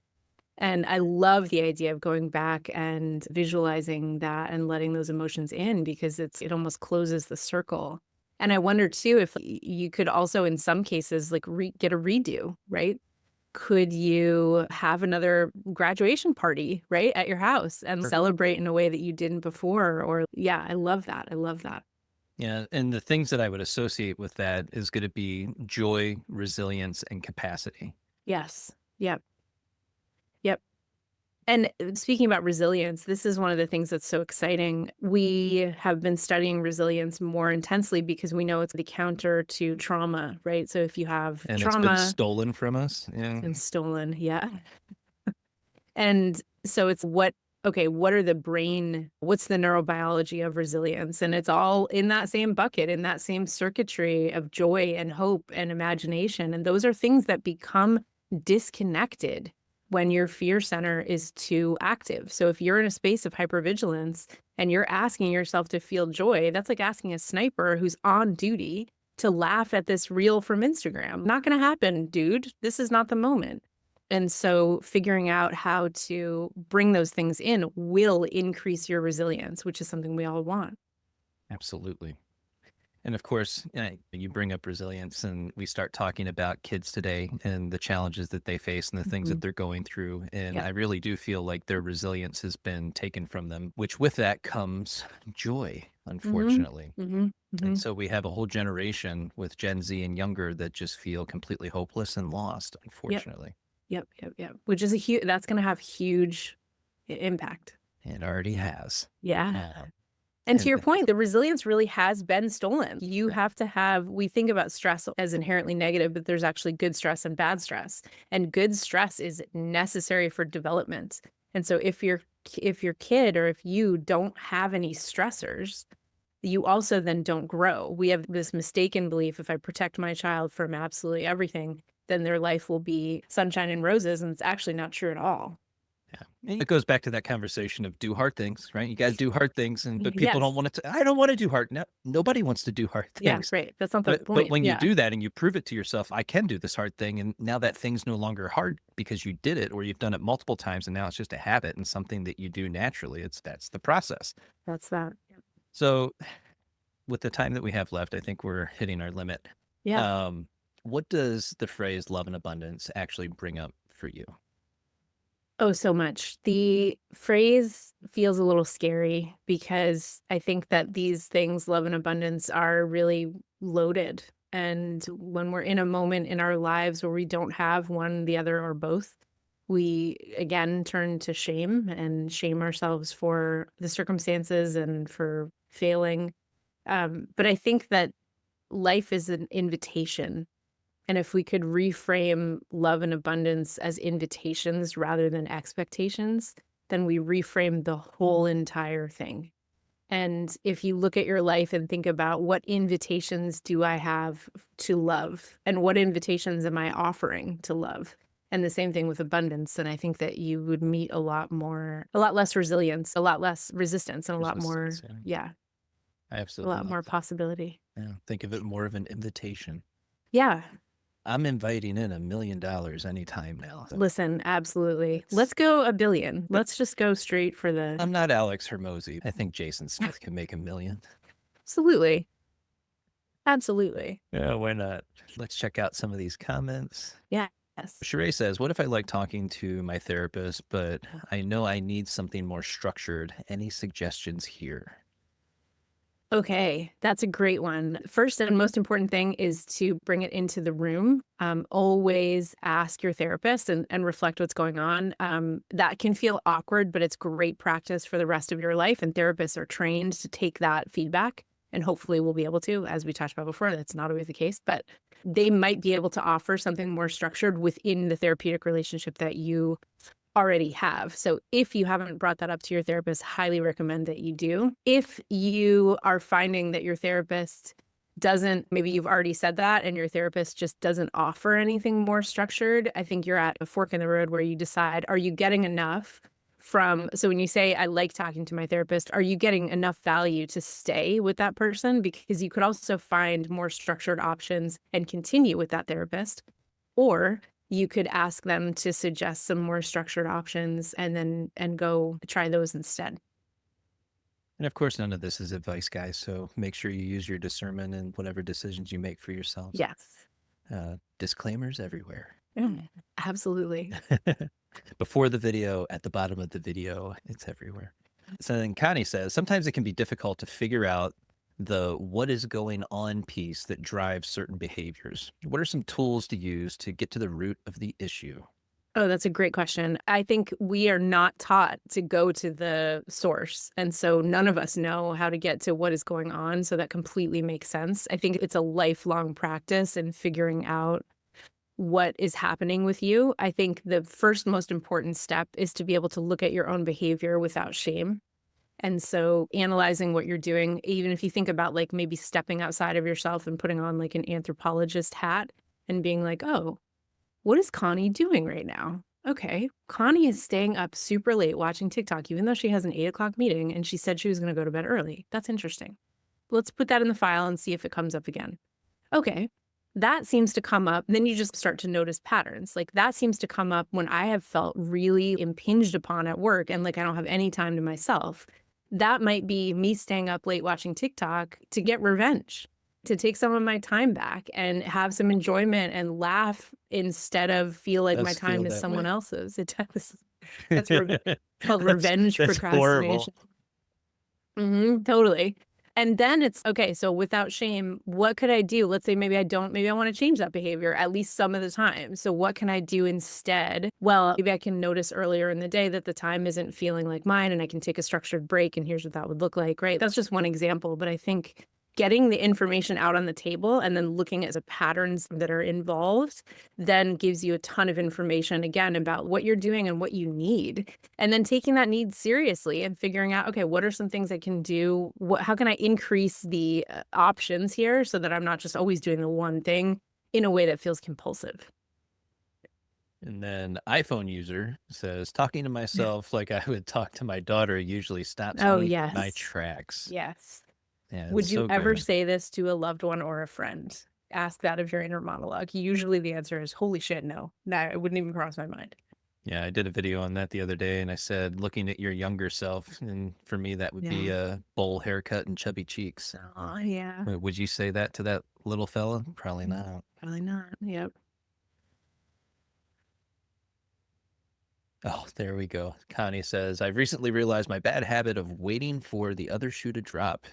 And I love the idea of going back and visualizing that and letting those emotions in because it almost closes the circle. And I wonder too if you could also in some cases like get a redo, right? Could you have another graduation party, right, at your house and Sure. celebrate in a way that you didn't before? Or yeah, I love that. I love that. Yeah, and the things that I would associate with that is going to be joy, resilience, and capacity. Yes. Yep. Yep. And speaking about resilience, this is one of the things that's so exciting. We have been studying resilience more intensely because we know it's the counter to trauma, right? So if you have And it's been trauma, stolen from us. it's Yeah. been stolen. Yeah. And so it's okay, what are the what's the neurobiology of resilience? And it's all in that same bucket, in that same circuitry of joy and hope and imagination. And those are things that become disconnected when your fear center is too active. So if you're in a space of hypervigilance and you're asking yourself to feel joy, that's like asking a sniper who's on duty to laugh at this reel from Instagram. Not going to happen, dude. This is not the moment. And so figuring out how to bring those things in will increase your resilience, which is something we all want. Absolutely. And of course, you bring up resilience, and we start talking about kids today and the challenges that they face and the things that Mhm. they're going through. And Yep. I really do feel like their resilience has been taken from them, which with that comes joy, Mhm. unfortunately. Mhm. And Mhm. so we have a whole generation with Gen Z and younger that just feel completely hopeless and lost, Yep. unfortunately. Yep. Yep. Yep. Which is that's going to have huge impact. It already has. Yeah. Um, And to and your point, the resilience really has been stolen. You have to we think about stress as inherently negative, but there's actually good stress and bad stress. And good stress is necessary for development. And so if your kid or if you don't have any stressors, you also then don't grow. We have this mistaken belief if I protect my child from absolutely everything, then their life will be sunshine and roses. And it's actually not true at all. yeah, it goes back to that conversation of do hard things, right? You got to do hard things, but people don't Yes. want to. I don't want to do hard. No, nobody wants to do hard Yeah. things. Right. That's not the But point. when you Yeah. do that and you prove it to yourself, I can do this hard thing, and now that thing's no longer hard because you did it or you've done it multiple times, and now it's just a habit and something that you do naturally. That's the process. That's that. So with the time that we have left, I think we're hitting our limit. Yeah. Um, What does the phrase love and abundance actually bring up for you? Oh, so much. The phrase feels a little scary because I think that these things, love and abundance, are really loaded. And when we're in a moment in our lives where we don't have one, the other, or both, we again turn to shame and shame ourselves for the circumstances and for failing. But I think that life is an invitation, and if we could reframe love and abundance as invitations rather than expectations, then we reframe the whole entire thing. And if you look at your life and think about what invitations do I have to love and what invitations am I offering to love? And the same thing with abundance, then I think that you would meet a lot less resilience, a lot less resistance, and a lot more, Resistance. Yeah. yeah, I a absolutely lot love more that. possibility. Yeah. Think of it more of an invitation. Yeah. I'm inviting in $1 million anytime now. So Listen, absolutely. it's Let's go a billion. Let's just go straight for the I'm not Alex Hermosi. I think Jason Smith can make $1 million. absolutely. Absolutely. Yeah, why not? Let's check out some of these comments. Yes. Sheree says, what if I like talking to my therapist, but I know I need something more structured? Any suggestions here? Okay, that's a great one. First and most important thing is to bring it into the room. Always ask your therapist and reflect what's going on. That can feel awkward, but it's great practice for the rest of your life. And therapists are trained to take that feedback. And hopefully we'll be able to, as we talked about before, that's not always the case, but they might be able to offer something more structured within the therapeutic relationship that you already have. So if you haven't brought that up to your therapist, highly recommend that you do. If you are finding that your therapist doesn't, maybe you've already said that and your therapist just doesn't offer anything more structured, I think you're at a fork in the road where you decide, are you getting enough from, so when you say, I like talking to my therapist, are you getting enough value to stay with that person? Because you could also find more structured options and continue with that therapist. Or you could ask them to suggest some more structured options and go try those instead. And of course, none of this is advice, guys. So make sure you use your discernment in whatever decisions you make for yourselves. Yes. Disclaimers everywhere. Yeah, absolutely. Before the video, at the bottom of the video, it's everywhere. So then Connie says, sometimes it can be difficult to figure out the what is going on piece that drives certain behaviors. What are some tools to use to get to the root of the issue? Oh, that's a great question. I think we are not taught to go to the source. And so none of us know how to get to what is going on. So that completely makes sense. I think it's a lifelong practice in figuring out what is happening with you. I think the first most important step is to be able to look at your own behavior without shame. And so analyzing what you're doing, even if you think about like maybe stepping outside of yourself and putting on like an anthropologist hat and being like, oh, what is Connie doing right now? Okay, Connie is staying up super late watching TikTok, even though she has an 8 o'clock meeting and she said she was going to go to bed early. That's interesting. Let's put that in the file and see if it comes up again. Okay, that seems to come up. Then you just start to notice patterns. Like that seems to come up when I have felt really impinged upon at work and like I don't have any time to myself. That might be me staying up late watching TikTok to get revenge, to take some of my time back and have some enjoyment and laugh instead of feel like my Does feel time is that someone way. else's. It does. That's called revenge That's horrible. procrastination. Totally. And then it's okay. So without shame, what could I do? Let's say maybe maybe I want to change that behavior at least some of the time. So what can I do instead? Well, maybe I can notice earlier in the day that the time isn't feeling like mine and I can take a structured break. And here's what that would look like, right? That's just one example. But I think getting the information out on the table and then looking at the patterns that are involved then gives you a ton of information again about what you're doing and what you need, and then taking that need seriously and figuring out, okay, what are some things I can do? How can I increase the options here so that I'm not just always doing the one thing in a way that feels compulsive? And then iPhone user says, talking to myself like I would talk to my daughter usually stops Oh, me in my yes. tracks. Yes. Yeah, it's Would you so ever grim. say this to a loved one or a friend? Ask that of your inner monologue. Usually the answer is, holy shit, no. No, it wouldn't even cross my mind. Yeah, I did a video on that the other day, and I said, looking at your younger self, and for me, that would be Yeah. a bowl haircut and chubby cheeks. Oh, yeah. Would you say that to that little fella? Probably not. Probably not. Yep. Oh, there we go. Connie says, I've recently realized my bad habit of waiting for the other shoe to drop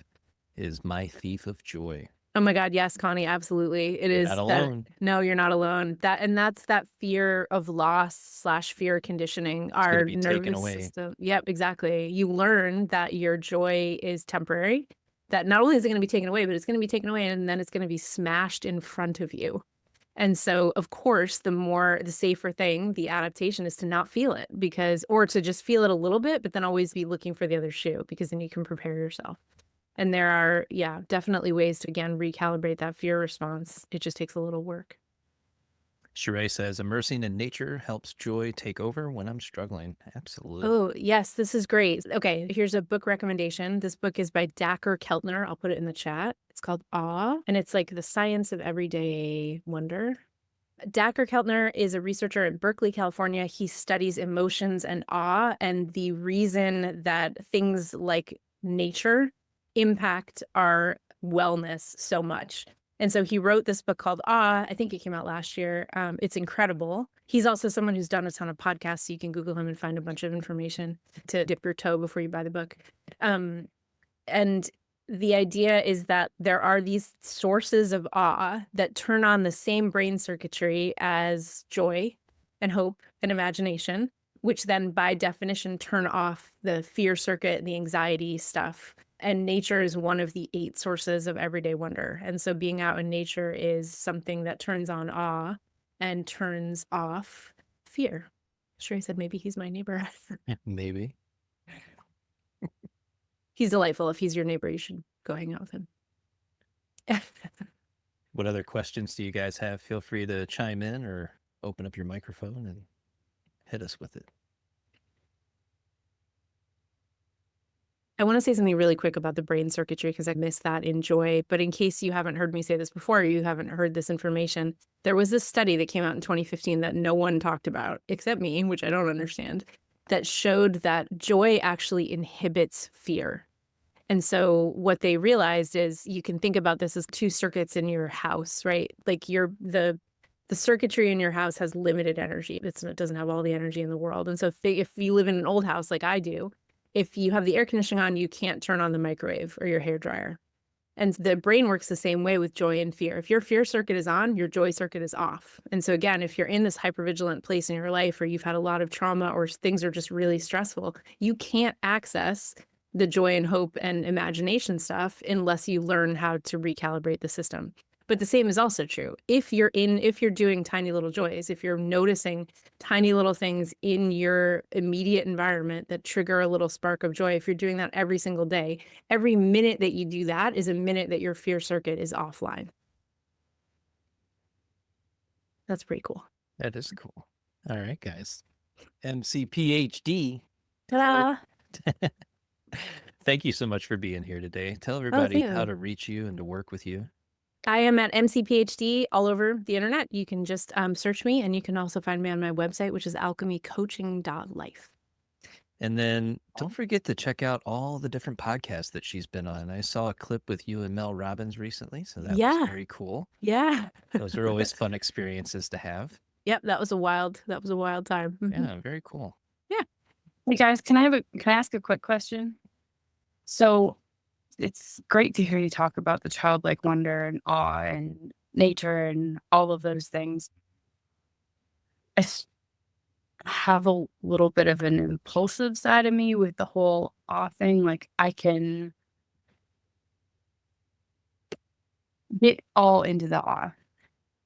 is my thief of joy. Oh my God, yes, Connie, absolutely. It You're is not that. alone. No, you're not alone. That's that fear of loss slash fear conditioning It's going to our be taken nervous away. system. Yep, exactly. You learn that your joy is temporary, that not only is it going to be taken away, but it's going to be taken away and then it's going to be smashed in front of you. And so, of course, the safer thing, the adaptation is to not feel it or to just feel it a little bit, but then always be looking for the other shoe because then you can prepare yourself. And there are, yeah, definitely ways to, again, recalibrate that fear response. It just takes a little work. Sheree says, immersing in nature helps joy take over when I'm struggling. Absolutely. Oh, yes, this is great. Okay, here's a book recommendation. This book is by Dacher Keltner. I'll put it in the chat. It's called Awe, and it's like the science of everyday wonder. Dacher Keltner is a researcher in Berkeley, California. He studies emotions and awe and the reason that things like nature impact our wellness so much. And so he wrote this book called Awe. I think it came out last year. It's incredible. He's also someone who's done a ton of podcasts, so you can Google him and find a bunch of information to dip your toe before you buy the book. And the idea is that there are these sources of awe that turn on the same brain circuitry as joy and hope and imagination, which then by definition turn off the fear circuit, the anxiety stuff. And nature is one of the 8 sources of everyday wonder. And so being out in nature is something that turns on awe and turns off fear. Sure, I said maybe he's my neighbor. Maybe. He's delightful. If he's your neighbor, you should go hang out with him. What other questions do you guys have? Feel free to chime in or open up your microphone and hit us with it. I want to say something really quick about the brain circuitry because I missed that in joy. But in case you haven't heard me say this before, or you haven't heard this information, there was this study that came out in 2015 that no one talked about except me, which I don't understand, that showed that joy actually inhibits fear. And so what they realized is you can think about this as 2 circuits in your house, right? Like the circuitry in your house has limited energy. It doesn't have all the energy in the world. And so if you live in an old house like I do, if you have the air conditioning on, you can't turn on the microwave or your hairdryer. And the brain works the same way with joy and fear. If your fear circuit is on, your joy circuit is off. And so again, if you're in this hypervigilant place in your life or you've had a lot of trauma or things are just really stressful, you can't access the joy and hope and imagination stuff unless you learn how to recalibrate the system. But the same is also true. If you're doing tiny little joys, if you're noticing tiny little things in your immediate environment that trigger a little spark of joy, if you're doing that every single day, every minute that you do that is a minute that your fear circuit is offline. That's pretty cool. That is cool. All right, guys. MC PhD. Ta-da! Thank you so much for being here today. Tell everybody thank how you. to reach you and to work with you. I am at MCPhD all over the internet. You can just search me, and you can also find me on my website, which is alchemycoaching.life. And then don't forget to check out all the different podcasts that she's been on. I saw a clip with you and Mel Robbins recently, so that was very cool. Yeah. Those are always fun experiences to have. Yep, that was a wild time. Yeah, very cool. Yeah. Hey guys, can I ask a quick question? So it's great to hear you talk about the childlike wonder and awe and nature and all of those things. I have a little bit of an impulsive side of me with the whole awe thing. Like I can get all into the awe.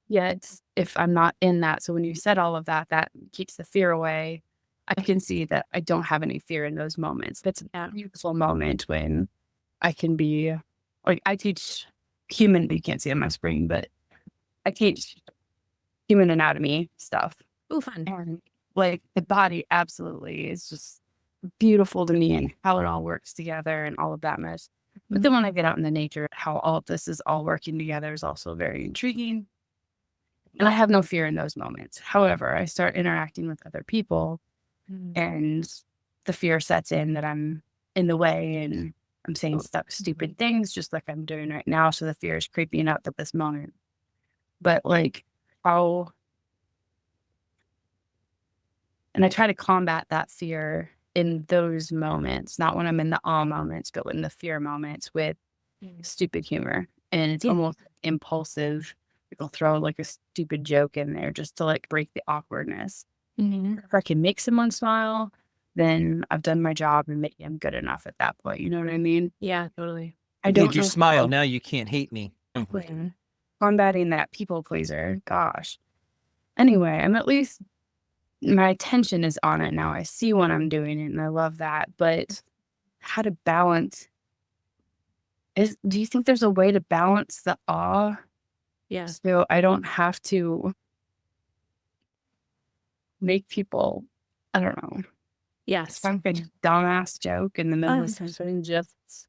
Yet if I'm not in that, so when you said all of that, that keeps the fear away. I can see that I don't have any fear in those moments. It's a beautiful moment when I can be like, I teach human, you can't see on my screen, but I teach human anatomy stuff. Oh, fun. And like the body absolutely is just beautiful to me and how it all works together and all of that mess. But then when I get out in the nature, how all of this is all working together is also very intriguing. And I have no fear in those moments. However, I start interacting with other people Mhm. and the fear sets in that I'm in the way and I'm saying stupid things just like I'm doing right now. So the fear is creeping up at this moment. But like, how, and I try to combat that fear in those moments, not when I'm in the awe moments, but in the fear moments with stupid humor. And it's Yeah. almost impulsive. People throw like a stupid joke in there just to like break the awkwardness. Mhm. If I can make someone smile, then I've done my job and maybe I'm good enough at that point. You know what I mean? Yeah, totally. I Made don't you know smile. how Now you can't hate me. Mhm. combating that people pleaser. Gosh. Anyway, I'm at least my attention is on it now. I see when I'm doing it and I love that. But how to balance do you think there's a way to balance the awe Yeah. so I don't have to make people, I don't know, Yes. some big dumbass joke in the middle of something just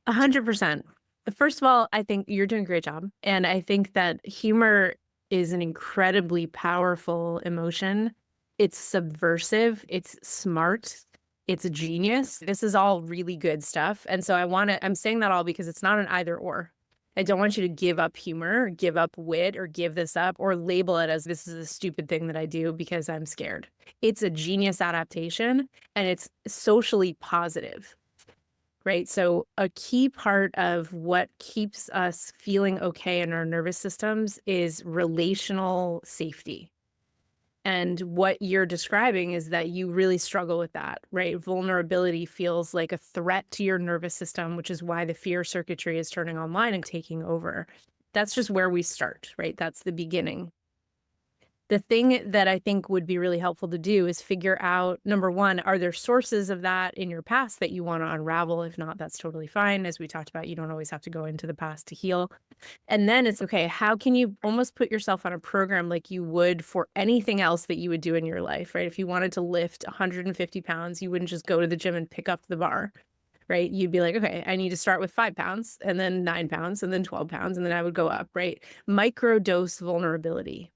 100%. First of all, I think you're doing a great job. And I think that humor is an incredibly powerful emotion. It's subversive, it's smart, it's a genius. This is all really good stuff. And so I'm saying that all because it's not an either or. I don't want you to give up humor, or give up wit, or give this up, or label it as this is a stupid thing that I do because I'm scared. It's a genius adaptation and it's socially positive. Right. So, a key part of what keeps us feeling okay in our nervous systems is relational safety. And what you're describing is that you really struggle with that, right? Vulnerability feels like a threat to your nervous system, which is why the fear circuitry is turning online and taking over. That's just where we start, right? That's the beginning. The thing that I think would be really helpful to do is figure out, number one, are there sources of that in your past that you want to unravel? If not, that's totally fine. As we talked about, you don't always have to go into the past to heal. And then it's okay, how can you almost put yourself on a program like you would for anything else that you would do in your life, right? If you wanted to lift 150 pounds, you wouldn't just go to the gym and pick up the bar, right? You'd be like, okay, I need to start with 5 pounds and then 9 pounds and then 12 pounds. And then I would go up, right? Micro dose vulnerability.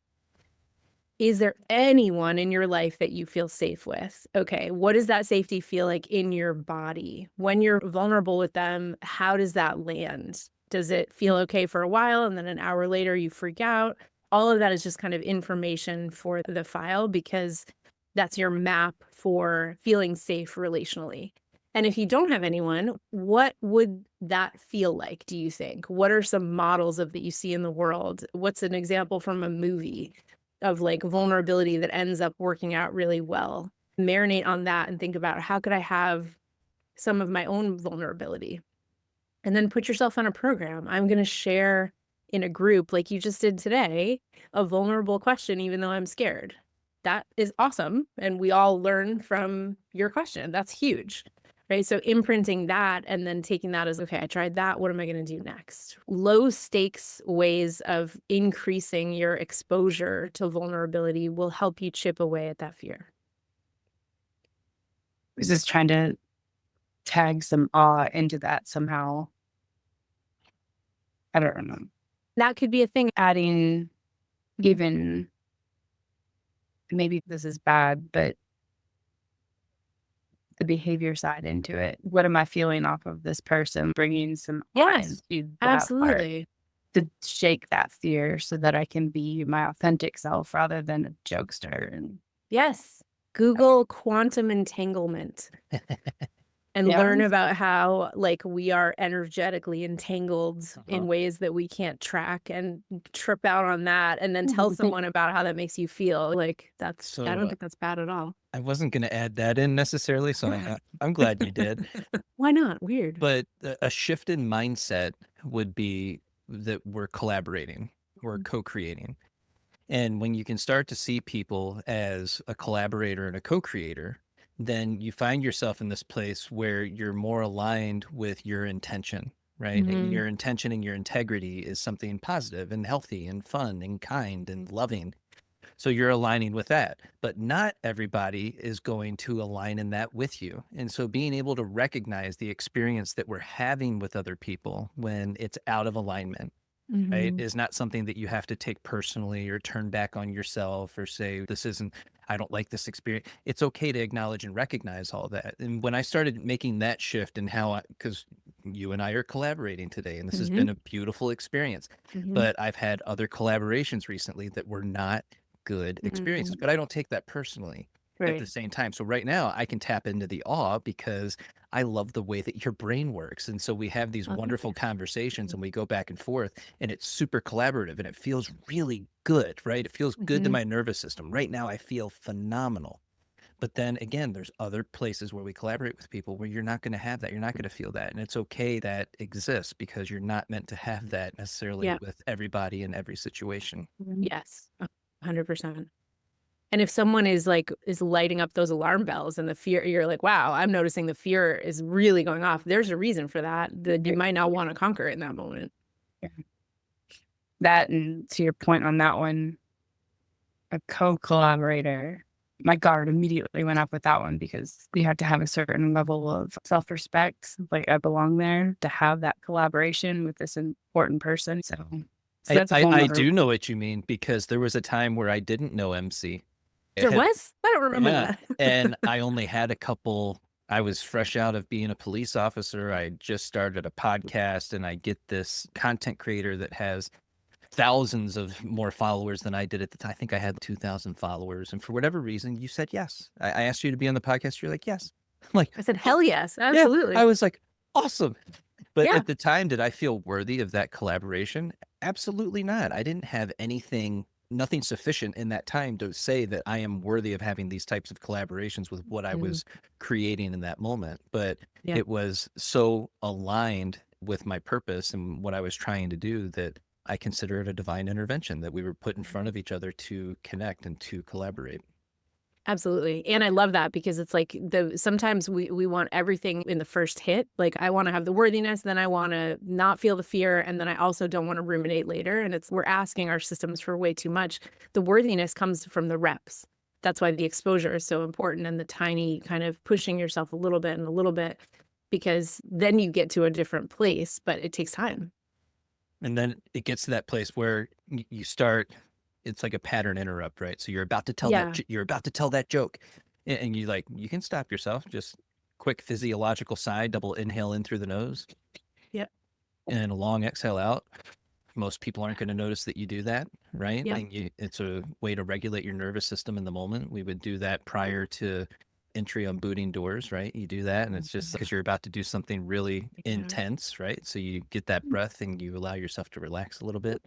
Is there anyone in your life that you feel safe with? Okay, what does that safety feel like in your body? When you're vulnerable with them, how does that land? Does it feel okay for a while and then an hour later you freak out? All of that is just kind of information for the file because that's your map for feeling safe relationally. And if you don't have anyone, what would that feel like, do you think? What are some models of that you see in the world? What's an example from a movie of like vulnerability that ends up working out really well? Marinate on that and think about how could I have some of my own vulnerability? And then put yourself on a program. I'm going to share in a group like you just did today, a vulnerable question, even though I'm scared. That is awesome. And we all learn from your question. That's huge. Right. So imprinting that and then taking that as, okay, I tried that. What am I going to do next? Low stakes ways of increasing your exposure to vulnerability will help you chip away at that fear. was just trying to tag some awe into that somehow. I don't know. That could be a thing. Adding even maybe this is bad, but the behavior side into it. What am I feeling off of this person? Bringing some awe Yes, into that part absolutely. to shake that fear so that I can be my authentic self rather than a jokester. And Yes. Google quantum entanglement and yeah, learn about how like we are energetically entangled in ways that we can't track and trip out on that and then tell someone about how that makes you feel. Like I don't think that's bad at all. I wasn't going to add that in necessarily, so I'm glad you did. Why not? Weird. But a shift in mindset would be that we're collaborating, we're co-creating. And when you can start to see people as a collaborator and a co-creator, then you find yourself in this place where you're more aligned with your intention, right? And your intention and your integrity is something positive and healthy and fun and kind and loving. So you're aligning with that, but not everybody is going to align in that with you. And so being able to recognize the experience that we're having with other people when it's out of alignment right? Mhm. Is not something that you have to take personally or turn back on yourself or say, this isn't, I don't like this experience. It's okay to acknowledge and recognize all that. And when I started making that shift and how because you and I are collaborating today, and this has been Mhm. a beautiful experience, Mhm. but I've had other collaborations recently that were not good experiences, Mhm. but I don't take that personally at the Right. same time. So right now I can tap into the awe because I love the way that your brain works. And so we have these Oh, thank wonderful you. conversations and we go back and forth and it's super collaborative and it feels really good, right? It feels good to Mhm. my nervous system. Right now I feel phenomenal. But then again, there's other places where we collaborate with people where you're not going to have that. You're not going to feel that. And it's okay that exists because you're not meant to have that necessarily Yeah. with everybody in every situation. Yes. 100%. And if someone is lighting up those alarm bells and the fear, you're like, wow, I'm noticing the fear is really going off. There's a reason for that you Right. might not want to conquer it in that moment. Yeah. That, and to your point on that one, a co-collaborator, my guard immediately went up with that one because you have to have a certain level of self-respect. Like I belong there to have that collaboration with this important person. So I, that's a I, whole I nother. do know what you mean because there was a time where I didn't know MC. I There had, was? I don't remember yeah, that. and I only had a couple. I was fresh out of being a police officer. I just started a podcast, and I get this content creator that has thousands of more followers than I did at the time. I think I had 2,000 followers, and for whatever reason, you said yes. I asked you to be on the podcast. You're like, yes. I'm like, I said, hell yes, yeah. I absolutely. was like, awesome. But Yeah. at the time, did I feel worthy of that collaboration? Absolutely not. I didn't have nothing sufficient in that time to say that I am worthy of having these types of collaborations with what I Mm, was creating in that moment. But yeah. it was so aligned with my purpose and what I was trying to do that I consider it a divine intervention that we were put in front of each other to connect and to collaborate. Absolutely. And I love that because it's like sometimes we want everything in the first hit. Like I want to have the worthiness, then I want to not feel the fear, and then I also don't want to ruminate later. And we're asking our systems for way too much. The worthiness comes from the reps. That's why the exposure is so important and the tiny kind of pushing yourself a little bit and a little bit, because then you get to a different place, but it takes time. And then it gets to that place where you start, it's like a pattern interrupt, right? So you're about to tell Yeah. you're about to tell that joke and you can stop yourself, just quick physiological sigh, double inhale in through the nose Yep. and a long exhale out. Most people aren't going to notice that you do that, right? Yep. And it's a way to regulate your nervous system in the moment. We would do that prior to entry on booting doors, right? You do that, and it's just because you're about to do something really Yeah. intense, right? So you get that breath and you allow yourself to relax a little bit.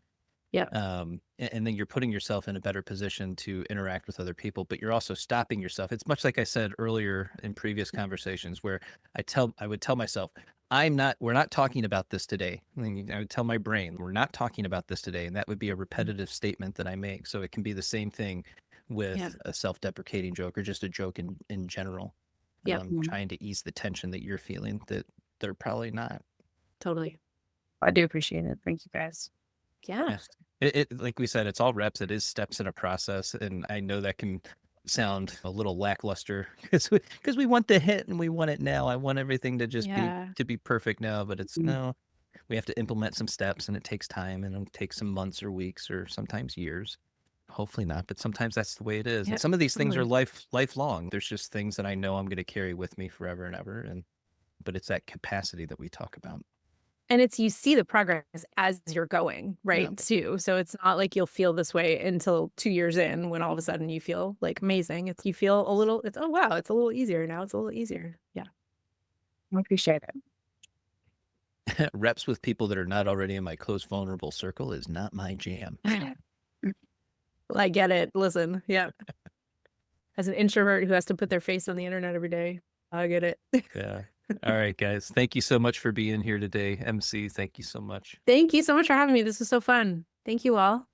Yep. And then you're putting yourself in a better position to interact with other people, but you're also stopping yourself. It's much like I said earlier in previous conversations where I would tell myself, we're not talking about this today. And I would tell my brain, we're not talking about this today. And that would be a repetitive statement that I make. So it can be the same thing Yep. with a self-deprecating joke or just a joke in general, Yep. trying to ease the tension that you're feeling that they're probably not. Totally. I do appreciate it. Thank you guys. Yeah. Yes. Like we said, it's all reps. It is steps in a process. And I know that can sound a little lackluster because we want the hit and we want it now. I want everything to just Yeah. be perfect now, but it's Mm. no, we have to implement some steps and it takes time and it'll take some months or weeks or sometimes years. Hopefully not, but sometimes that's the way it is. And Yep. some of these things are Totally. lifelong. There's just things that I know I'm going to carry with me forever and ever. But it's that capacity that we talk about. And you see the progress as you're going, right, Yeah. too. So it's not like you'll feel this way until 2 years in when all of a sudden you feel, like, amazing. You feel a little "Oh, wow, it's a little easier now. It's a little easier." Yeah. I appreciate Reps with people that are not already in my close vulnerable circle is not my jam. it. Well, I get it. Listen, yeah. As an introvert who has to put their face on the internet every day, I get it. Yeah. All right, guys. Thank you so much for being here today. MC, thank you so much. Thank you so much for having me. This was so fun. Thank you all.